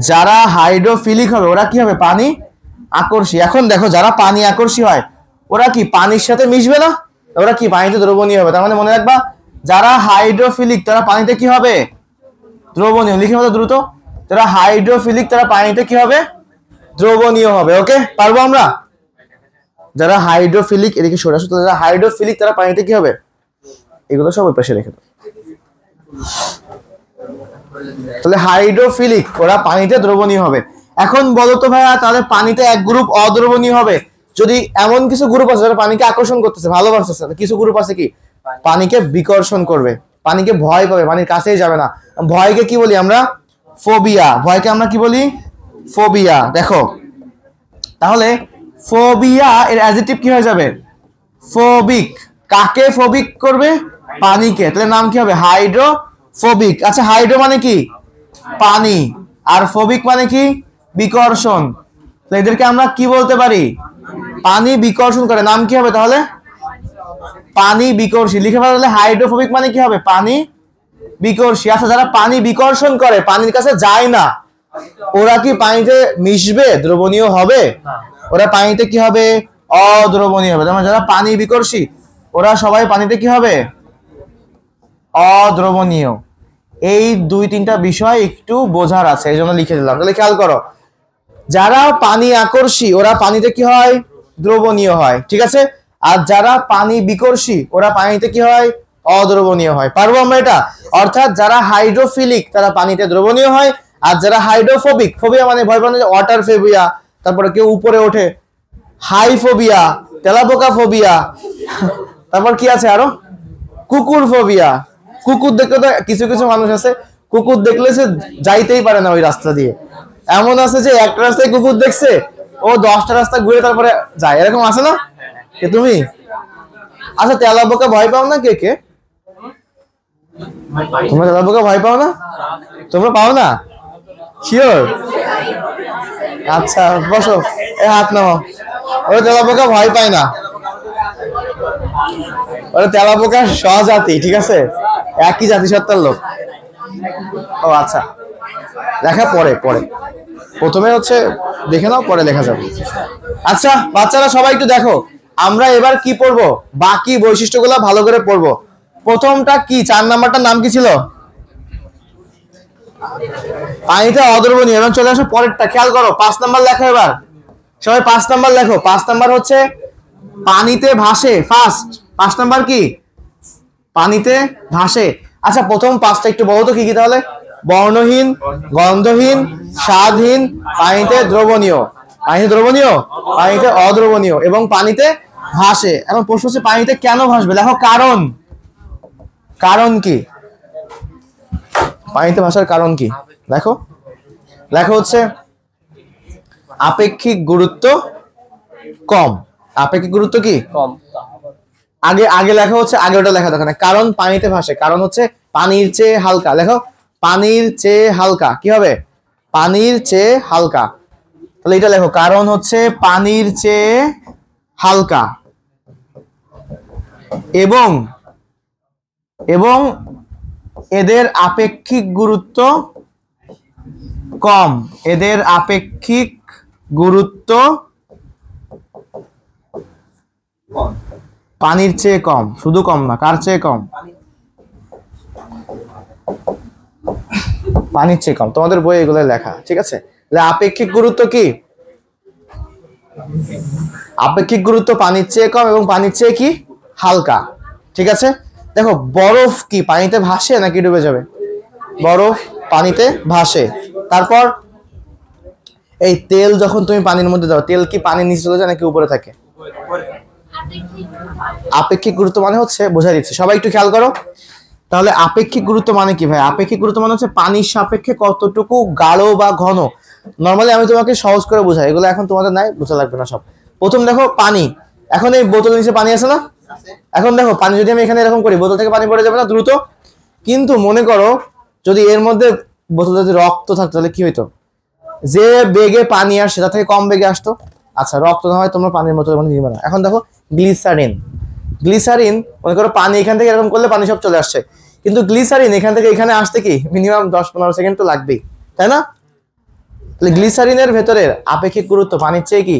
যারা হাইড্রোফিলিক হবে ওরা কি হবে? পানি আকর্ষী। এখন দেখো যারা পানি আকর্ষী হয় ওরা কি পানির সাথে মিশবে না? ওরা কি পানিতে দ্রবণীয় হবে। তার মানে মনে রাখবা যারা হাইড্রোফিলিক তারা পানিতে কি হবে? দ্রবণীয়। লিখে ফেলো দ্রুত, যারা হাইড্রোফিলিক তারা পানিতে কি হবে? দ্রবণীয় হবে। ওকে, পারবো আমরা? যারা হাইড্রোফিলিক, এদিকে সরে আসো, যারা হাইড্রোফিলিক তারা পানিতে কি হবে? এগুলো সব ওই পাশে রেখে দাও। তাহলে হাইড্রোফিলিক ওরা পানিতে দ্রবণীয় হবে। এখন বলো তো ভাইয়া, তাহলে পানিতে এক গ্রুপ অদ্রবণীয় হবে। যদি এমন কিছু গ্রুপ আছে যারা পানিকে আকর্ষণ করতেছে, ভালোবাসতেছে, কিছু গ্রুপ আছে কি পানিকে বিকর্ষণ করবে, পানিকে ভয় পাবে, পানির কাছেই যাবে না। ভয়কে কি বলি আমরা? ফোবিয়া। ভয়কে আমরা কি বলি? ফোবিয়া। দেখো তাহলে ফোবিয়া এর অ্যাডজেক্টিভ কি হয়ে যাবে? ফোবিক। কাকে ফোবিক করবে? পানিকে। তাহলে নাম কি হবে? হাইড্রোফোবিক। আচ্ছা, হাইড্রো মানে কি? পানি, আর ফোবিক মানে কি? বিকর্ষণ। তো এদেরকে আমরা কি বলতে পারি? পানি বিকর্ষণ করে। নাম কি হবে তাহলে? পানি বিকর্ষী। লিখে ফেললে হাইড্রোফোবিক মানে কি হবে? পানি বিকর্ষী। আচ্ছা, যারা পানি বিকর্ষণ করে, পানির কাছে যায় না, ওরা কি পানিতে মিশবে? দ্রবণীয় হবে? ওরা পানিতে কি হবে? অদ্রবণীয় হবে। যেমন যারা পানি বিকর্ষী ওরা সবাই পানিতে কি হবে? অদ্রবণীয়। এই 2-3টা বিষয় একটু বোঝার আছে, এই জন্য লিখে দিলাম। তাহলে খেয়াল করো, যারা পানি আকর্ষী ওরা পানিতে কি হয়? দ্রবণীয় হয়। ঠিক আছে। আর যারা পানি বিকর্ষী ওরা পানিতে কি হয়? অদ্রবণীয় হয়। পারবো আমরা এটা? অর্থাৎ যারা হাইড্রোফিলিক তারা পানিতে দ্রবণীয় হয়, আর যারা হাইড্রোফোবিক, ফোবিয়া মানে ভয় পাওয়া, ওয়াটার ফোবিয়া, তারপরে কেউ উপরে ওঠে, হাইফোবিয়া, তেলাপোকা ফোবিয়া, তারপর কি আছে আরো? কুকুর ফোবিয়া। কুকুর দেখলে তো কিছু কিছু মানুষ আছে, কুকুর দেখলে সে যাইতেই পারে না ওই রাস্তা দিয়ে। এমন আছে যে একটা রাস্তায় কুকুর দেখছে, ও 10টা রাস্তা ঘুরে তারপরে যায়। এরকম আছে না? কে তুমি? আচ্ছা, তেলাপোকা ভয় পাও না কে কে? তোমরা তেলাপোকা ভয় পাও না? তোমরা পাও না? শিওর? আচ্ছা বসো, এই হাত নাও। ওরা তেলাপোকা ভয় পায় না, ওরা তেলাপোকার স্বজাতি। ঠিক আছে, একই জাতিসত্তার লোক। ও আচ্ছা, লেখা পরে পরে, প্রথমে হচ্ছে দেখে নাও, পরে লেখা যাবে। আচ্ছা বাচ্চারা সবাই একটু দেখো, আমরা এবার কি পড়বো? বাকি বৈশিষ্ট্যগুলো ভালো করে পড়বো। প্রথমটা কি? 4 নাম্বারটার নাম কি ছিল? পানিতে অদ্রবণীয়। এবং চলে আসো পরেরটা, খেয়াল করো। 5 নাম্বার লেখো এবার সবাই, 5 নাম্বার লেখো। 5 নাম্বার হচ্ছে পানিতে ভাসে। ফার্স্ট 5 নাম্বার কি? পানিতে ভাসে। আচ্ছা, প্রথম 5টা একটু বলো তো কি কি তাহলে? বর্ণহীন, গন্ধহীন, স্বাদহীন, পানিতে দ্রবণীয়। পানিতে দ্রবণীয়, পানিতে অদ্রবণীয় এবং পানিতে ভাসে। এখন প্রশ্ন হচ্ছে পানিতে কেন ভাসবে? দেখো কারণ। কারণ কি? পানিতে ভাসার কারণ কি? দেখো, লেখা হচ্ছে আপেক্ষিক গুরুত্ব কম। আপেক্ষিক গুরুত্ব কি? কম। আগে আগে লেখা হচ্ছে, আগে ওটা লেখা দেখো না। কারণ পানিতে ভাসে, কারণ হচ্ছে পানির চেয়ে হালকা। লেখো পানির চেয়ে হালকা। কি হবে? পানির চেয়ে হালকা। তাহলে এটা লেখো, কারণ হচ্ছে পানির চেয়ে হালকা এবং এবং এদের আপেক্ষিক গুরুত্ব কম, এদের আপেক্ষিক গুরুত্ব পানির চেয়ে কম, শুধু কম না, কার চেয়ে কম? পানির চেয়ে কম। তোমাদের বই এগুলো লেখা, ঠিক আছে? আপেক্ষিক গুরুত্ব কি? আপেক্ষিক গুরুত্ব পানির চেয়ে কম এবং পানির চেয়ে কি হালকা, ঠিক আছে? দেখো, বরফ কি পানিতে ভাসে নাকি ডুবে যাবে? বরফ পানিতে ভাসে। তারপর এই তেল যখন তুমি পানির মধ্যে দাও, তেল কি পানির নিচে চলে যায় নাকি উপরে থাকে? আপেক্ষিক গুরুত্ব মানে হচ্ছে, বোঝাই দিচ্ছি, সবাই একটু খেয়াল করো। তাহলে আপেক্ষিক গুরুত্ব মানে কি ভাই? আপেক্ষিক গুরুত্ব মানে হচ্ছে পানির সাপেক্ষে কতটুকু গাঢ় বা ঘন। নর্মালি আমি তোমাকে সহজ করে বোঝাই, এগুলো এখন তোমাদের নাই, বোঝা লাগবে না সব। প্রথম দেখো পানি, এখন এই বোতলের নিচে পানি আছে না? এখন দেখো পানি যদি আমি এখানে এরকম করি, বোতল থেকে পানি পড়ে যাবে না দ্রুত? কিন্তু মনে করো যদি এর মধ্যে বোতলে যদি রক্ত থাকতো তাহলে কি হইতো? যে বেগে পানি আসে তার থেকে কম বেগে আসতো। আচ্ছা, রক্ত না হয় তোমরা পানির বোতলের মধ্যে নিবে না। এখন দেখো গ্লিসারিন, গ্লিসারিন মনে করো পানি এখান থেকে এরকম করলে পানি সব চলে আসছে, কিন্তু গ্লিসারিন এখান থেকে এখানে আসতে কি মিনিমাম 10-15 সেকেন্ড তো লাগবেই, তাই না? তাহলে গ্লিসারিনের ভেতরের আপেক্ষিক গুরুত্ব পানির চেয়ে কি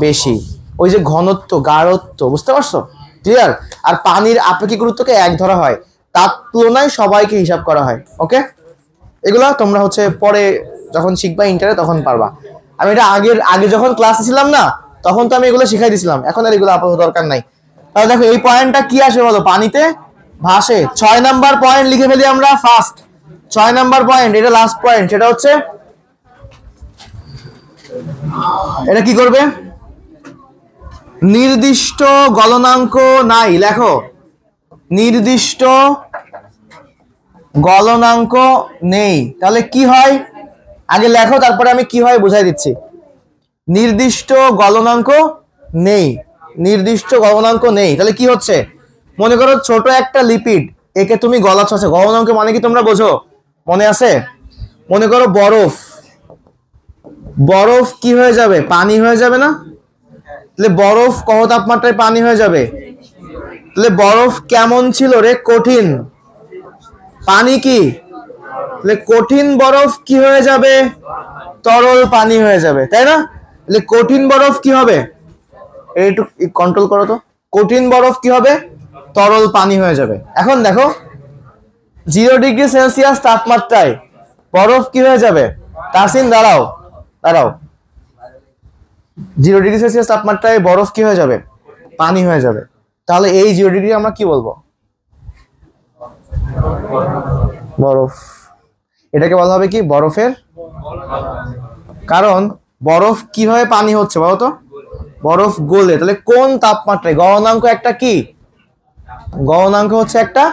বেশি, ওই যে ঘনত্ব, গাঢ়ত্ব, বুঝতে পারছো? ক্লিয়ার? আর পানির আপেক্ষিক গুরুত্বকে এক ধরা হয়, তার তুলনায় সবাইকে হিসাব করা হয়। ওকে, এগুলা তোমরা হচ্ছে পরে যখন শিখবা ইন্টারে তখন পারবা। আমি এটা আগে যখন ক্লাসে ছিলাম না, তখন তো আমি এগুলো শিখাই দিছিলাম, এখন আর এগুলো আপাতত দরকার নাই। তাহলে দেখো এই পয়েন্টটা কি আসবে বলো? পানিতে ভাসে। 6 নাম্বার পয়েন্ট লিখে ফেলি আমরা ফার্স্ট। 6 নাম্বার পয়েন্ট, এটা লাস্ট পয়েন্ট, সেটা হচ্ছে এটা কি করবে? নির্দিষ্ট গলনাঙ্ক নাই, লেখো নির্দিষ্ট গলনাঙ্ক নেই। তাহলে কি হয় আগে লেখো, তারপরে আমি কি হয় বুঝাই দিচ্ছি। নির্দিষ্ট গলনাঙ্ক নেই, নির্দিষ্ট গলনাঙ্ক নেই। তাহলে কি হচ্ছে? মনে করো ছোট একটা লিপিড, একে তুমি গলাচ্ছ। আছে গলনাঙ্ক মানে কি তোমরা বোঝো? মনে আছে? মনে করো বরফ, বরফ কি হয়ে যাবে? পানি হয়ে যাবে না? তাহলে বরফ কত তাপমাত্রায় পানি হয়ে যাবে? তাহলে বরফ কেমন ছিল রে? কঠিন। পানি কি? তাহলে কঠিন বরফ কি হয়ে যাবে? তরল পানি হয়ে যাবে, তাই না? তাহলে কঠিন বরফ কি হবে? একটু কন্ট্রোল করো তো। কঠিন বরফ কি হবে? তরল পানি হয়ে যাবে। এখন দেখো 0 ডিগ্রি সেলসিয়াস তাপমাত্রায় বরফ কি হয়ে যাবে? তাসিন দাঁড়াও দাঁড়াও, 0 ডিগ্রি সেলসিয়াস তাপমাত্রায় বরফ কি হয়ে যাবে? পানি হয়ে যাবে। তাহলে এই 0 ডিগ্রি আমরা কি বলবো? বরফ। এটাকে বলা হবে কি? বরফের। কারণ বরফ কিভাবে পানি হচ্ছে বলতো? বরফ গলে। তাহলে কোন তাপমাত্রায়? গলনাঙ্ক একটা কি? গলনাঙ্ক হচ্ছে একটা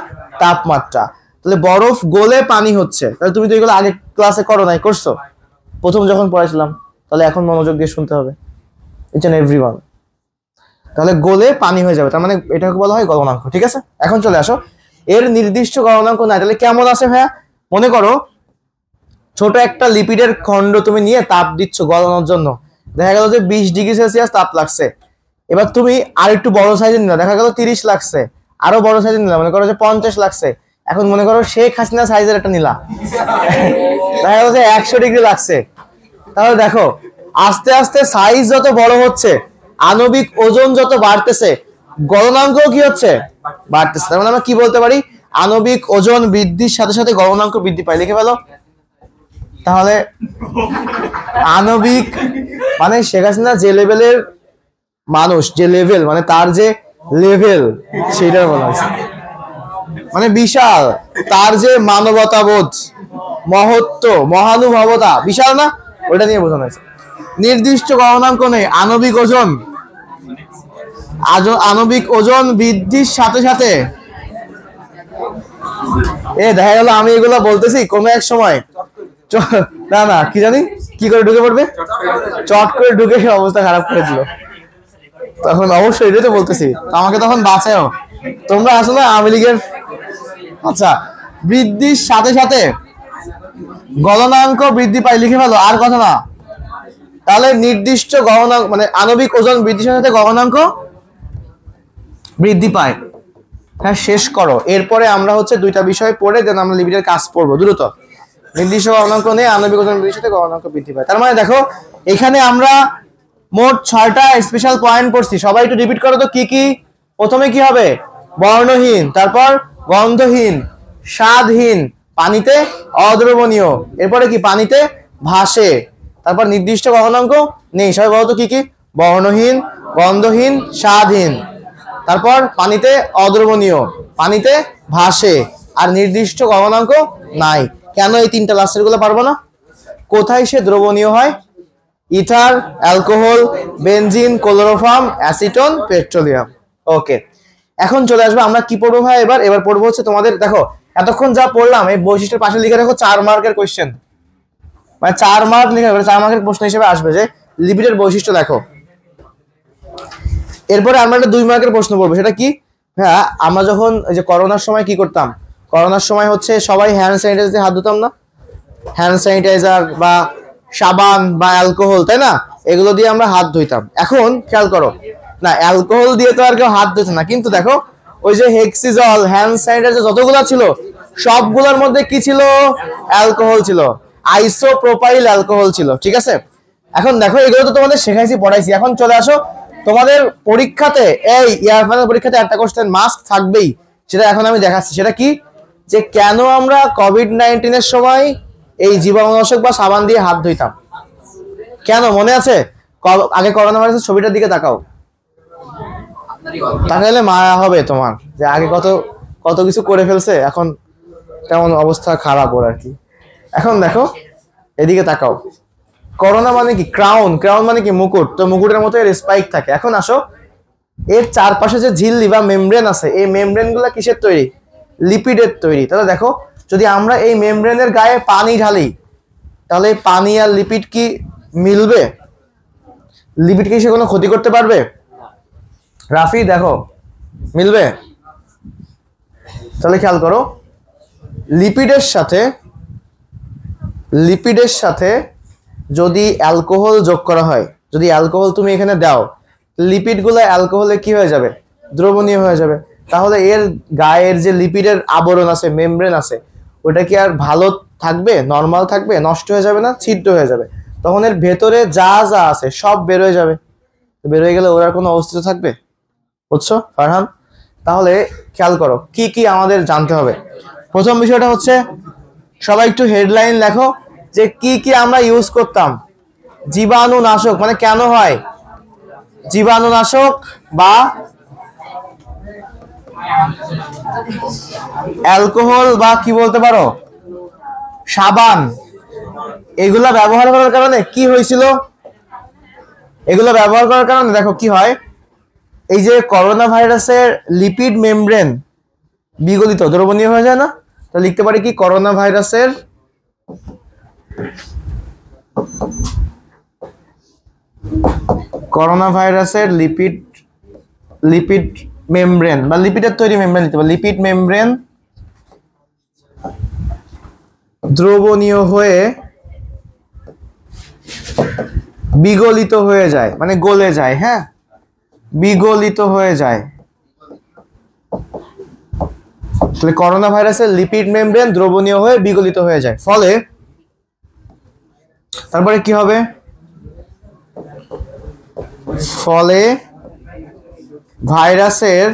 তাপমাত্রা। তাহলে বরফ গলে পানি হচ্ছে। তাহলে তুমি তো এগুলো আগে ক্লাসে করো নাই? করছো প্রথম যখন পড়াইছিলাম। তাহলে এখন মনোযোগ দিয়ে শুনতে হবে, ইচ এন্ড এভরিওয়ান। তাহলে গলে পানি হয়ে যাবে, তার মানে এটাকে বলা হয় গলনাঙ্ক, ঠিক আছে? এখন চলে আসো, এর নির্দিষ্ট গলনাঙ্ক নাই। তাহলে কেমন আছে ভাইয়া? মনে করো ছোট একটা লিপিডের খণ্ড তুমি নিয়ে তাপ দিচ্ছ গলানোর জন্য, দেখা গেল যে 20 ডিগ্রি সেলসিয়াস তাপ লাগছে। এবার তুমি আর একটু বড় সাইজের নিলা, দেখা গেল 30 লাগছে। আরো বড় সাইজের নিলা, মনে করো যে 50 লাগছে। এখন মনে করো শেখ হাসিনা সাইজের একটা নিলা, দেখা গেল যে 100 ডিগ্রি লাগছে। তাহলে দেখো আস্তে আস্তে সাইজ যত বড় হচ্ছে, আণবিক ওজন যত বাড়তেছে, গলনাঙ্ক কি হচ্ছে? বাড়তেছে। তার মানে আমরা কি বলতে পারি? আণবিক ওজন বৃদ্ধির সাথে সাথে গলনাঙ্ক বৃদ্ধি পায়। লিখে ফেলো। তাহলে আণবিক মানে শেখ হাসিনা যে লেভেলের মানুষ, যে লেভেল মানে তার যে লেভেল, সেটা বলা হয়েছে। মানে বিশাল, তার যে মানবতাবোধ, মহত্ব, মহানুভবতা বিশাল না? ওইটা নিয়ে বোঝানো হয়েছে। নির্দিষ্ট গলনাঙ্ক নেই। আণবিক ওজন, আণবিক ওজন বৃদ্ধির সাথে সাথে দেখা গেল আমি এগুলো বলতেছি কোনো এক সময় না না কি জানি কি করে ঢুকে পড়বে, চট করে ঢুকে অবস্থা খারাপ করে দিল। তখন অবশ্যই এটাই তো বলতেছি, আমাকে তখন বাঁচাও তোমরা আসলে আওয়ামী লীগের। আচ্ছা, বৃদ্ধির সাথে সাথে গলনাঙ্ক বৃদ্ধি পায়, লিখে ফেলো, আর কথা না। তাহলে নির্দিষ্ট গহনাঙ্ক মানে আণবিক ওজন বৃদ্ধির সাথে গহনাঙ্ক বৃদ্ধি পায়। হ্যাঁ, শেষ করো। এরপরে আমরা হচ্ছে দুইটা বিষয় পড়ে দেন আমরা লিপিডের কাজ পড়বো দ্রুত। নির্দিষ্ট গহনাঙ্ক নিয়ে আণবিক ওজন বৃদ্ধির সাথে গহনাঙ্ক বৃদ্ধি পায়। তার মানে দেখো এখানে আমরা মোট 6টা স্পেশাল পয়েন্ট পড়ছি। সবাই একটু রিপিট করো তো কি কি। প্রথমে কি হবে? বর্ণহীন, তারপর গন্ধহীন, স্বাদহীন, পানিতে অদ্রবণীয়, এরপরে কি পানিতে ভাসে, তারপর নির্দিষ্ট গহনাঙ্ক নেই। সবাই বলো তো কি কি? বর্ণহীন, গন্ধহীন, স্বাদহীন, তারপর পানিতে অদ্রবণীয়, পানিতে ভাসে, আর নির্দিষ্ট গহনাঙ্ক নাই। কেন এই তিনটা লাস্টের গুলো পারবো না? কোথায় সে দ্রবণীয় হয়? Ether, alcohol, benzene, chloroform, acetone, petroleum. Okay, এখন চলে আসবে আমরা কি পড়বো ভাই এবার পড়বো হচ্ছে তোমাদের দেখো এতক্ষণ যা পড়লাম এই বৈশিষ্ট্যের পাশে লিখে রাখো 4 মার্কের কোশ্চেন, মানে 4 মার্ক লিখে 4 মার্কের প্রশ্ন হিসেবে আসবে যে লিপিডের বৈশিষ্ট্য দেখো। এরপরে আমরা একটা 2 মার্কের প্রশ্ন পড়বো, সেটা কি? হ্যাঁ, আমরা যখন এই যে করোনার সময় কি করতাম, করোনার সময় হচ্ছে সবাই হ্যান্ড স্যানিটাইজার দিয়ে হাত ধুতাম না? হ্যান্ড স্যানিটাইজার বা সাবান বা অ্যালকোহল, তাই না? এগুলো দিয়ে আমরা হাত ধুইতাম। এখন খেয়াল করো না, অ্যালকোহল দিয়ে তো আর কেউ হাত ধুতো না, কিন্তু দেখো ওই যে হেক্সিজল হ্যান্ড স্যানিটাইজার যতগুলো ছিল সবগুলোর মধ্যে কি ছিল? অ্যালকোহল ছিল, আইসোপ্রোপাইল অ্যালকোহল ছিল। ঠিক আছে, এখন দেখো এগুলো তো তোমাদের শেখাইছি পড়াইছি। এখন চলে আসো তোমাদের পরীক্ষাতে, এই ইয়ার ফাইনাল পরীক্ষাতে একটা কোশ্চেন মাস্ক থাকবেই, সেটা এখন আমি দেখাচ্ছি। সেটা কি? যে কেন আমরা কোভিড-19 এর সময় এই জীবাণুনাশক বা সাবান দিয়ে হাত ধুইতাম? কেন মনে আছে? আগে করোনা ভাইরাসের ছবিটার দিকে তাকাও, তাকাইলে মায়া হবে তোমার যে আগে কত কত কিছু করে ফেলছে, এখন তেমন অবস্থা খারাপ ওর আর কি। এখন দেখো এদিকে তাকাও, করোনা মানে কি? ক্রাউন, ক্রাউন মানে কি? মুকুট। তো মুকুটের মতো এর স্পাইক থাকে। এখন আসো এর চারপাশে যে ঝিল্লি বা মেমব্রেন আছে, এই মেমব্রেন গুলা কিসের তৈরি? লিপিডের তৈরি। তাহলে দেখো যদি আমরা এই মেমব্রেনের গায়ে পানি ঢালি তাহলে পানি আর লিপিড কি মিলবে? লিপিড কি সে কোনো ক্ষতি করতে পারবে? রাফি দেখো মিলবে? তাহলে খেয়াল করো, লিপিডের সাথে যদি অ্যালকোহল যোগ করা হয়, যদি অ্যালকোহল তুমি এখানে দাও, লিপিড গুলো অ্যালকোহলে কি হয়ে যাবে? দ্রবণীয় হয়ে যাবে। তাহলে এর গায়ের যে লিপিডের আবরণ আছে, মেমব্রেন আছে, ওটা কি আর ভালো থাকবে? নর্মাল থাকবে? নষ্ট হয়ে যাবে না? ছিদ্র হয়ে যাবে। তখন এর ভেতরে যা যা আছে সব বের হয়ে যাবে। বের হয়ে গেলে ওর আর কোনো অস্তিত্ব থাকবে? বুঝছো ফারহান? তাহলে খেয়াল করো কি কি আমাদের জানতে হবে। প্রথম বিষয়টা হচ্ছে সবাই একটু হেডলাইন লেখো যে কি কি আমরা ইউজ করতাম। জীবাণুনাশক মানে কেন হয়? জীবাণুনাশক বা অ্যালকোহল বা কি বলতে পারো সাবান, এগুলা ব্যবহার করার কারণে কি হয়েছিল? এগুলো ব্যবহার করার কারণে দেখো কি হয়, এই যে করোনা ভাইরাসের লিপিড মেমব্রেন বিগলিত দ্রবণীয় হয়ে যায় না? তো লিখতে পারি কি? করোনা ভাইরাসের লিপিড মেমব্রেন বা লিপিডের তৈরি মেমব্রেন লিখতে পারি। লিপিড মেমব্রেন দ্রবণীয় হয়ে বিগলিত হয়ে যায়, মানে গলে যায়। হ্যাঁ, বিগলিত হয়ে যায়। তাহলে করোনা ভাইরাসের লিপিড মেমব্রেন দ্রবণীয় হয়ে বিগলিত হয়ে যায়। ফলে তারপরে কি হবে? ফলে ভাইরাসের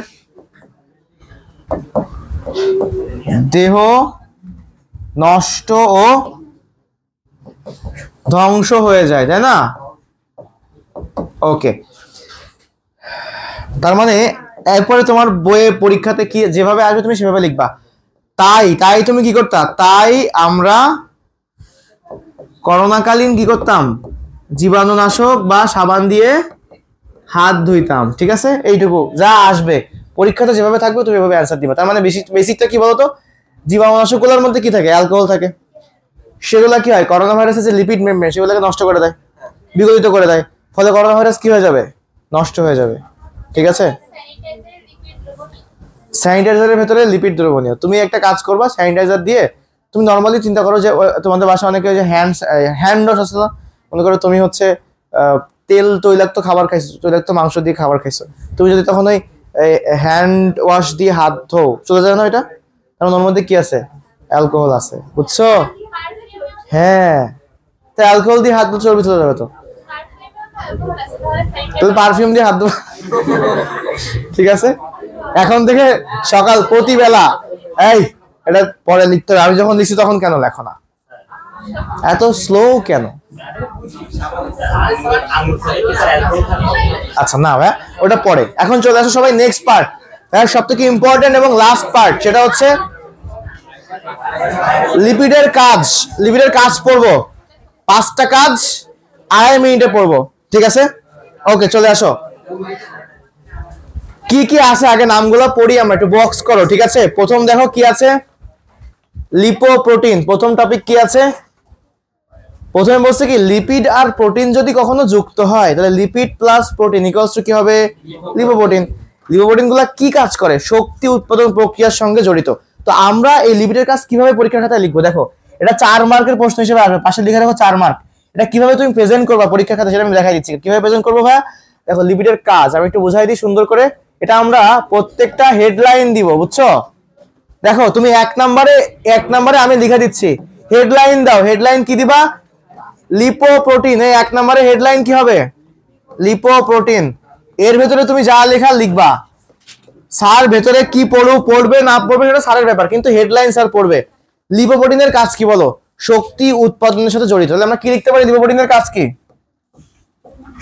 দেহ নষ্ট ও ধ্বংস হয়ে যায়, তাই না? ওকে, তার মানে এরপরে তোমার বইয়ে পরীক্ষাতে কি যেভাবে আসবে তুমি সেভাবে লিখবা। তাই তুমি কি করতা? তাই আমরা করোনাকালীন কি করতাম? জীবাণুনাশক বা সাবান দিয়ে হাত ধুইতাম। ঠিক আছে, এইটুকু যা আসবে পরীক্ষাতে যেভাবে থাকবে তুমি এভাবে অ্যান্সার দিবা। তার মানে বেসিকটা কি বলতো? জীবাণুনাশকগুলোর মধ্যে কি থাকে? অ্যালকোহল থাকে। সেগুলা কি হয়? করোনা ভাইরাসের যে লিপিড মেমব্রেন সেগুলোকে নষ্ট করে দেয়, বিগলিত করে দেয়। ফলে করোনা ভাইরাস কি হয়ে যাবে? নষ্ট হয়ে যাবে। ঠিক আছে, স্যানিটাইজারের ভেতরে লিপিড দ্রবণীয়। তুমি একটা কাজ করবা, স্যানিটাইজার দিয়ে তুমি নর্মালি চিন্তা করো যে তোমাদের বাসায় অনেকে যে হ্যান্ড ওয়াশ আছে না, মনে করো তুমি হচ্ছে তেল তৈলাক্ত খাবার খাইছো, তৈলাক্ত মাংস দিয়ে খাবার খাইছো, তুমি যদি তখন ওই হ্যান্ড ওয়াশ দিয়ে হাত ধো, চলে যায় না এটা? কারণ ওর মধ্যে কি আছে? অ্যালকোহল আছে, বুঝছো? হ্যাঁ, তো অ্যালকোহল দিয়ে হাত ধুলে চর্বি চলে যাবে। তো তুমি পারফিউম দিয়ে হাত ধো, ঠিক আছে? এখন থেকে সকাল প্রতিবেলা, এই এটা পরে লিখতে হবে, আমি যখন লিখছি তখন কেন লেখো না? এত স্লো কেন? আচ্ছা না ভাই, ওটা পরে। এখন চলে আসো সবাই নেক্সট পার্ট, সব থেকে ইম্পর্টেন্ট এবং লাস্ট পার্ট, সেটা হচ্ছে লিপিডের কাজ। লিপিডের কাজ পড়বো, 5টা কাজ 2.5 মিনিটে পড়বো, ঠিক আছে? ওকে, চলে আসো। কি কি আছে আগে নামগুলো পড়ি আমরা, একটু বক্স করো, ঠিক আছে? প্রথম দেখো কি আছে, লিপোপ্রোটিন। প্রথম টপিক কি আছে? প্রথমে বলছে কি, লিপিড আর প্রোটিন যদি কখনো যুক্ত হয় তাহলে lipid plus protein equals to কি হবে? লিপোপ্রোটিন। লিপোপ্রোটিন গুলা কি কাজ করে? শক্তি উৎপাদন প্রক্রিয়ার সঙ্গে জড়িত। তো আমরা এই লিপিডের কাজ কিভাবে পরীক্ষার খাতায় লিখবো? দেখো, এটা 4 মার্কের প্রশ্ন হিসেবে আসবে, পাশে লিখে রাখো 4 মার্ক। এটা কিভাবে তুমি প্রেজেন্ট করবা পরীক্ষার খাতায় সেটা আমি দেখাই দিচ্ছি। কিভাবে প্রেজেন্ট করবো ভাইয়া? দেখো, লিপিডের কাজ আমি একটু বুঝাই দিই সুন্দর করে। এটা আমরা প্রত্যেকটা হেডলাইন দিব, বুঝছো? দেখো, তুমি 1 নম্বরে আমি লিখে দিচ্ছি, হেডলাইন দাও। হেডলাইন কি দিবা? লিপোপ্রোটিন। এই 1 নম্বরে হেডলাইন কি হবে? লিপোপ্রোটিন। এর ভেতরে তুমি যা লেখা লিখবা। স্যার ভেতরে কি পড়বে না পড়বে সেটা স্যারের ব্যাপার, কিন্তু হেডলাইন স্যার পড়বে। লিপোপ্রোটিনের কাজ কি বলো? শক্তি উৎপাদনের সাথে জড়িত। তাহলে আমরা কি লিখতে পারি? লিপোপ্রোটিনের কাজ কি?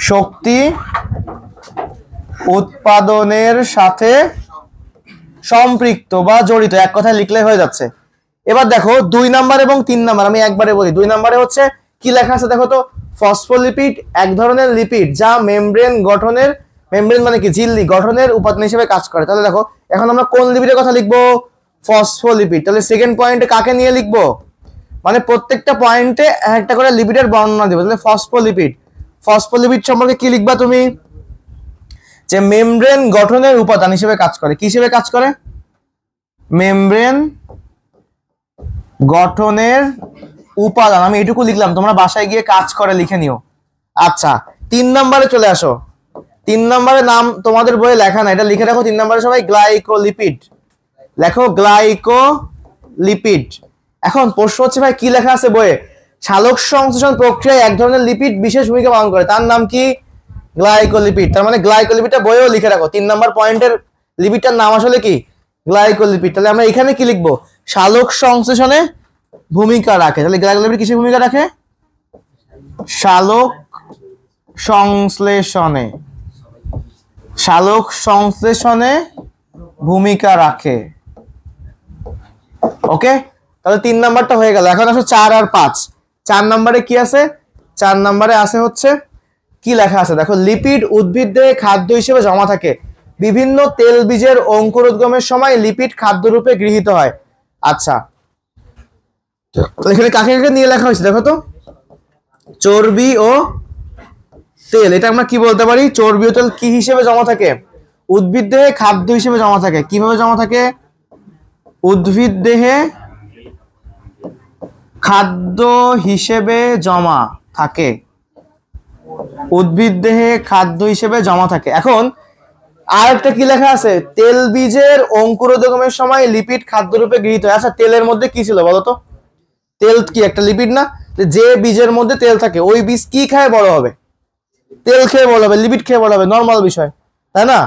শক্তি উৎপাদনের সাথে সম্পৃক্ত বা জড়িত, এক কথায় লিখলে হয়ে যাচ্ছে। এবার দেখো 2 নাম্বার এবং 3 নাম্বার আমি একবারে বলি। 2 নম্বরে হচ্ছে কি লেখা আছে দেখো তো, ফসফোলিপিড এক ধরনের লিপিড যা মেমব্রেন গঠনের, মেমব্রেন মানে কি? ঝিল্লি গঠনের উপাদান হিসেবে কাজ করে। তাহলে দেখো, এখন আমরা কোন লিপিডের কথা লিখবো? ফসফোলিপিড। তাহলে সেকেন্ড পয়েন্টে কাকে নিয়ে লিখবো? মানে প্রত্যেকটা পয়েন্টে একটা করে লিপিডের বর্ণনা দিব। তাহলে ফসফোলিপিড। ফসফোলিপিড সম্পর্কে কি লিখবা তুমি? যে মেমব্রেন গঠনের উপাদান হিসেবে কাজ করে। কি হিসেবে কাজ করে? মেমব্রেন গঠনের উপাদান। আমি এটুকু লিখলাম, তোমরা বাসায় গিয়ে কাজ করে লিখে নিও। আচ্ছা, 3 নম্বরে চলে আসো। 3 নম্বরে নাম তোমাদের বইয়ে লেখা না, এটা লিখে রাখো। 3 নম্বরে সবাই গ্লাইকোলিপিড লেখো, গ্লাইকোলিপিড। এখন প্রশ্ন হচ্ছে ভাই কি লেখা আছে বইয়ে? সালোক সংশ্লেষণ প্রক্রিয়ায় এক ধরনের লিপিড বিশেষ ভূমিকা পালন করে, তার নাম কি? গ্লাইকোলিপিড। তার মানে গ্লাইকোলিপিডটা বইয়েও লিখে রাখো। 3 নম্বর পয়েন্টের লিপিডটার নাম আসলে কি? গ্লাইকোলিপিড। তাহলে আমরা এখানে কি লিখবো? সালোক সংশ্লেষণে ভূমিকা রাখে। তাহলে গ্লাইকোলিপিড কিসের ভূমিকা রাখে? সালোক সংশ্লেষণে, সালোক সংশ্লেষণে ভূমিকা রাখে। ওকে, তাহলে 3 নাম্বারটা হয়ে গেল। এখন আসো 4 আর 5। 4 নম্বরে কি আছে? 4 নম্বরে আছে হচ্ছে কি লেখা আছে দেখো, লিপিড উদ্ভিদ দেহে খাদ্য হিসেবে জমা থাকে। বিভিন্ন তেল বীজের অঙ্কুরোদ্গমের সময় লিপিড খাদ্যরূপে গৃহীত হয়। আচ্ছা, এখানে কাকে কাকে নিয়ে লেখা হয়েছে দেখো তো, চর্বি ও তেল। এটা আমরা কি বলতে পারি? চর্বি ও তেল কি হিসেবে জমা থাকে? উদ্ভিদ দেহে খাদ্য হিসেবে জমা থাকে। কিভাবে জমা থাকে? উদ্ভিদ দেহে খাদ্য হিসেবে জমা থাকে। উদ্ভিদ দেহে খাদ্য হিসেবে জমা থাকে। এখন আর একটা কি লেখা আছে? তেল বীজের অঙ্কুরোদ্গমের সময় লিপিড খাদ্যরূপে গৃহীত হয়। আচ্ছা, তেলের মধ্যে কি ছিল বলতো? তেল কি একটা লিপিড না? যে বীজের মধ্যে তেল থাকে ওই বীজ কি খায় বড় হবে? তেল খেয়ে বড় হবে, লিপিড খেয়ে বড় হবে, নর্মাল বিষয়, তাই না?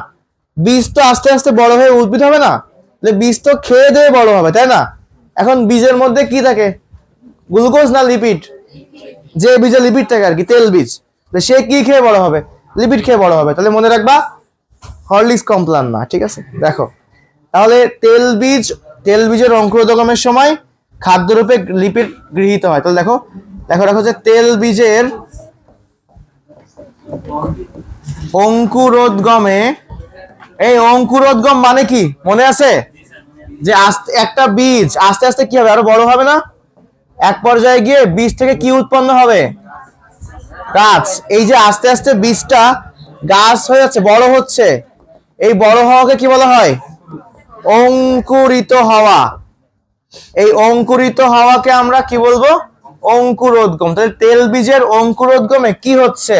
বীজ তো আস্তে আস্তে বড় হয়ে উদ্ভিদ হবে না? বীজ তো খেয়ে দিয়ে বড় হবে, তাই না? এখন বীজের মধ্যে কি থাকে? গ্লুকোজ না লিপিড? যে বীজে লিপিড থাকে আর কি, তেল বীজ, সে কি খেয়ে বড় হবে? লিপিড খেয়ে বড় হবে। তাহলে মনে রাখবা, হরলিক্স কমপ্লান না, ঠিক আছে? দেখো, তাহলে তেল বীজের অঙ্কুরোদ্গমের সময় খাদ্যরূপে লিপিড গৃহীত হয়। তাহলে দেখো দেখো যে তেল বীজের অঙ্কুরোদ্গমে, এই অঙ্কুরোদ্গম মানে কি মনে আছে? যে একটা বীজ আস্তে আস্তে কি হবে? আরো বড় হবে না? এক পর্যায়ে গিয়ে বীজ থেকে কি উৎপন্ন হবে? গাছ। এই যে আস্তে আস্তে বীজটা গাছ হয়ে যাচ্ছে, বড় হচ্ছে, এই বড় হওয়াকে কি বলা হয়? অঙ্কুরিত হওয়া। এই অঙ্কুরিত হওয়াকে আমরা কি বলবো? অঙ্কুরোদ্গম। তাহলে তেল বীজের অঙ্কুরোদ্গমে কি হচ্ছে?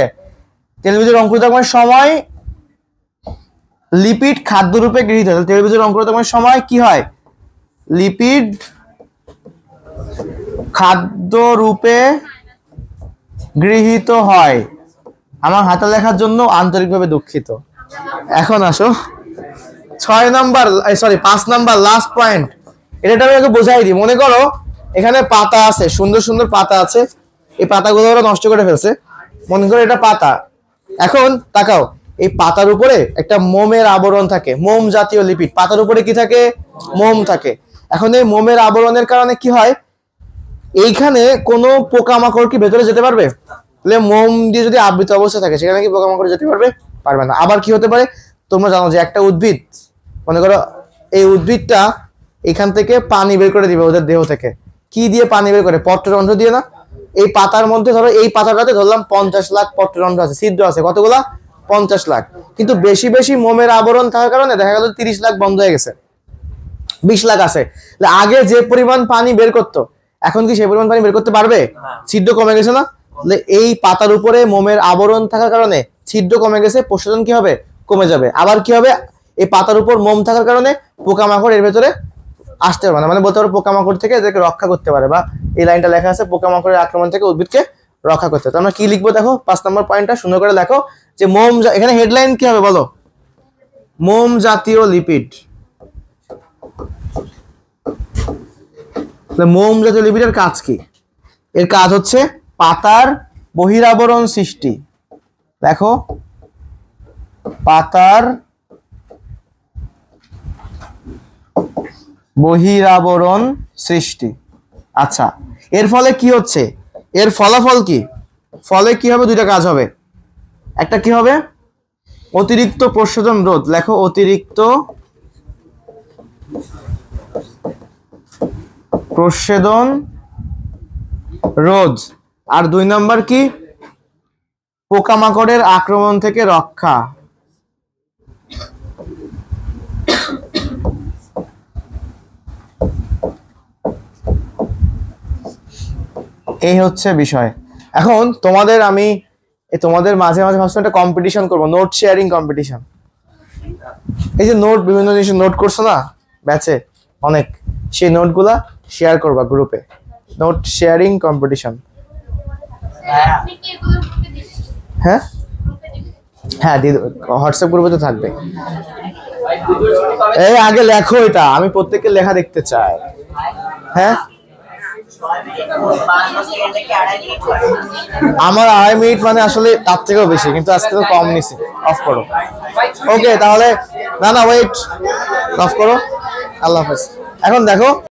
তেলবীজের অঙ্কুরোদ্গমের সময় লিপিড খাদ্য রূপে গৃহীত হয়। তেলবীজের অঙ্কুরোদ্গমের সময় কি হয়? লিপিড খাদ্য রূপে গৃহীত হয়। আমার হাতে লেখার জন্য আন্তরিকভাবে দুঃখিত। এখন আসো 6 number, sorry 5 number last point. এটা আমি আগে বোঝাই দিই। মনে করো এখানে পাতা আছে, সুন্দর সুন্দর পাতা আছে, এই পাতাগুলো ওরা নষ্ট করে ফেলছে। মনে করো এটা পাতা। এখন তাকাও, এই পাতার উপরে একটা মোমের আবরণ থাকে, মোম জাতীয় লিপিড। পাতার উপরে কি থাকে? মোম থাকে। এখন এই মোমের আবরণের কারণে কি হয়? এইখানে কোনো পোকামাকড় কি ভেতরে যেতে পারবে? তাহলে মোম দিয়ে যদি আবৃত অবস্থা থাকে, সেখানে কি পোকামাকড় যেতে পারবে? পারবে না। আবার কি হতে পারে? তোমরা জানো যে একটা উদ্ভিদ, মনে করো এই উদ্ভিদটা এখান থেকে পানি বের করে দিবে ওদের দেহ থেকে। কি দিয়ে পানি বের করে? পত্ররন্ধ্র দিয়ে না? এই পাতার মধ্যে ধরো, এই পাতাটাতে ধরলাম 50 লাখ পত্ররন্ধ্র আছে, ছিদ্র আছে। কতগুলা? 50 লাখ। কিন্তু বেশি বেশি মোমের আবরণ থাকার কারণে দেখা গেল 30 লাখ বন্ধ হয়ে গেছে, 20 লাখ আছে। আগে যে পরিমাণ পানি বের করতো, এখন কি সেই পরিমাণ পানি বের করতে পারবে? ছিদ্র কমে গেছে না? এই পাতার উপরে মোমের আবরণ থাকার কারণে ছিদ্র কমে গেছে, প্রসারণ কি হবে? কমে যাবে। আবার কি হবে? এই পাতার উপর মোম থাকার কারণে পোকামাকড় এর ভেতরে আসতে পারবে না। মানে বলতে পারো পোকামাকড় থেকে এদেরকে রক্ষা করতে পারে, বা এই লাইনটা লেখা আছে পোকামাকড়ের আক্রমণ থেকে উদ্ভিদকে রক্ষা করতে। তো আমরা কি লিখবো দেখো, 5 নম্বর পয়েন্টটা সুন্দর করে লেখো যে মোম, এখানে হেডলাইন কি হবে বলো? মোম জাতীয় লিপিড। মোম জাতীয় লিপিডের কাজ কি? এর কাজ হচ্ছে পাতার বহিরাবরণ সৃষ্টি। দেখো, পাতার বহিরাবরণ সৃষ্টি। আচ্ছা, এর ফলে কি হচ্ছে? এর ফলাফল কি? ফলে কি হবে? দুইটা কাজ হবে। একটা কি হবে? অতিরিক্ত প্রশোধন রোধ। লেখো, অতিরিক্ত প্রশোধন রোধ। আর 2 নাম্বার কি? পোকামাকড়ের আক্রমণ থেকে রক্ষা। এই হচ্ছে বিষয়। এখন তোমাদের আমি তোমাদের মাঝে মাঝে ভাবছিলাম একটা কম্পিটিশন করবো, নোট শেয়ারিং কম্পিটিশন। এই যে নোট, বিভিন্ন জিনিস নোট করছো না ব্যাচে অনেক, সেই নোটগুলা শেয়ার করবা গ্রুপে। Note sharing competition. হ্যাঁ হ্যাঁ, হোয়াটসঅ্যাপ গ্রুপে তো থাকবে। এই আগে লেখো, এটা আমি প্রত্যেকের লেখা দেখতে চাই। হ্যাঁ, আমার 2.5 মিনিট মানে আসলে তার থেকেও বেশি, কিন্তু আজকে তো কম নিছি। অফ করো। ওকে, তাহলে না ওয়েট, অফ করো। আল্লাহ হাফেজ। এখন দেখো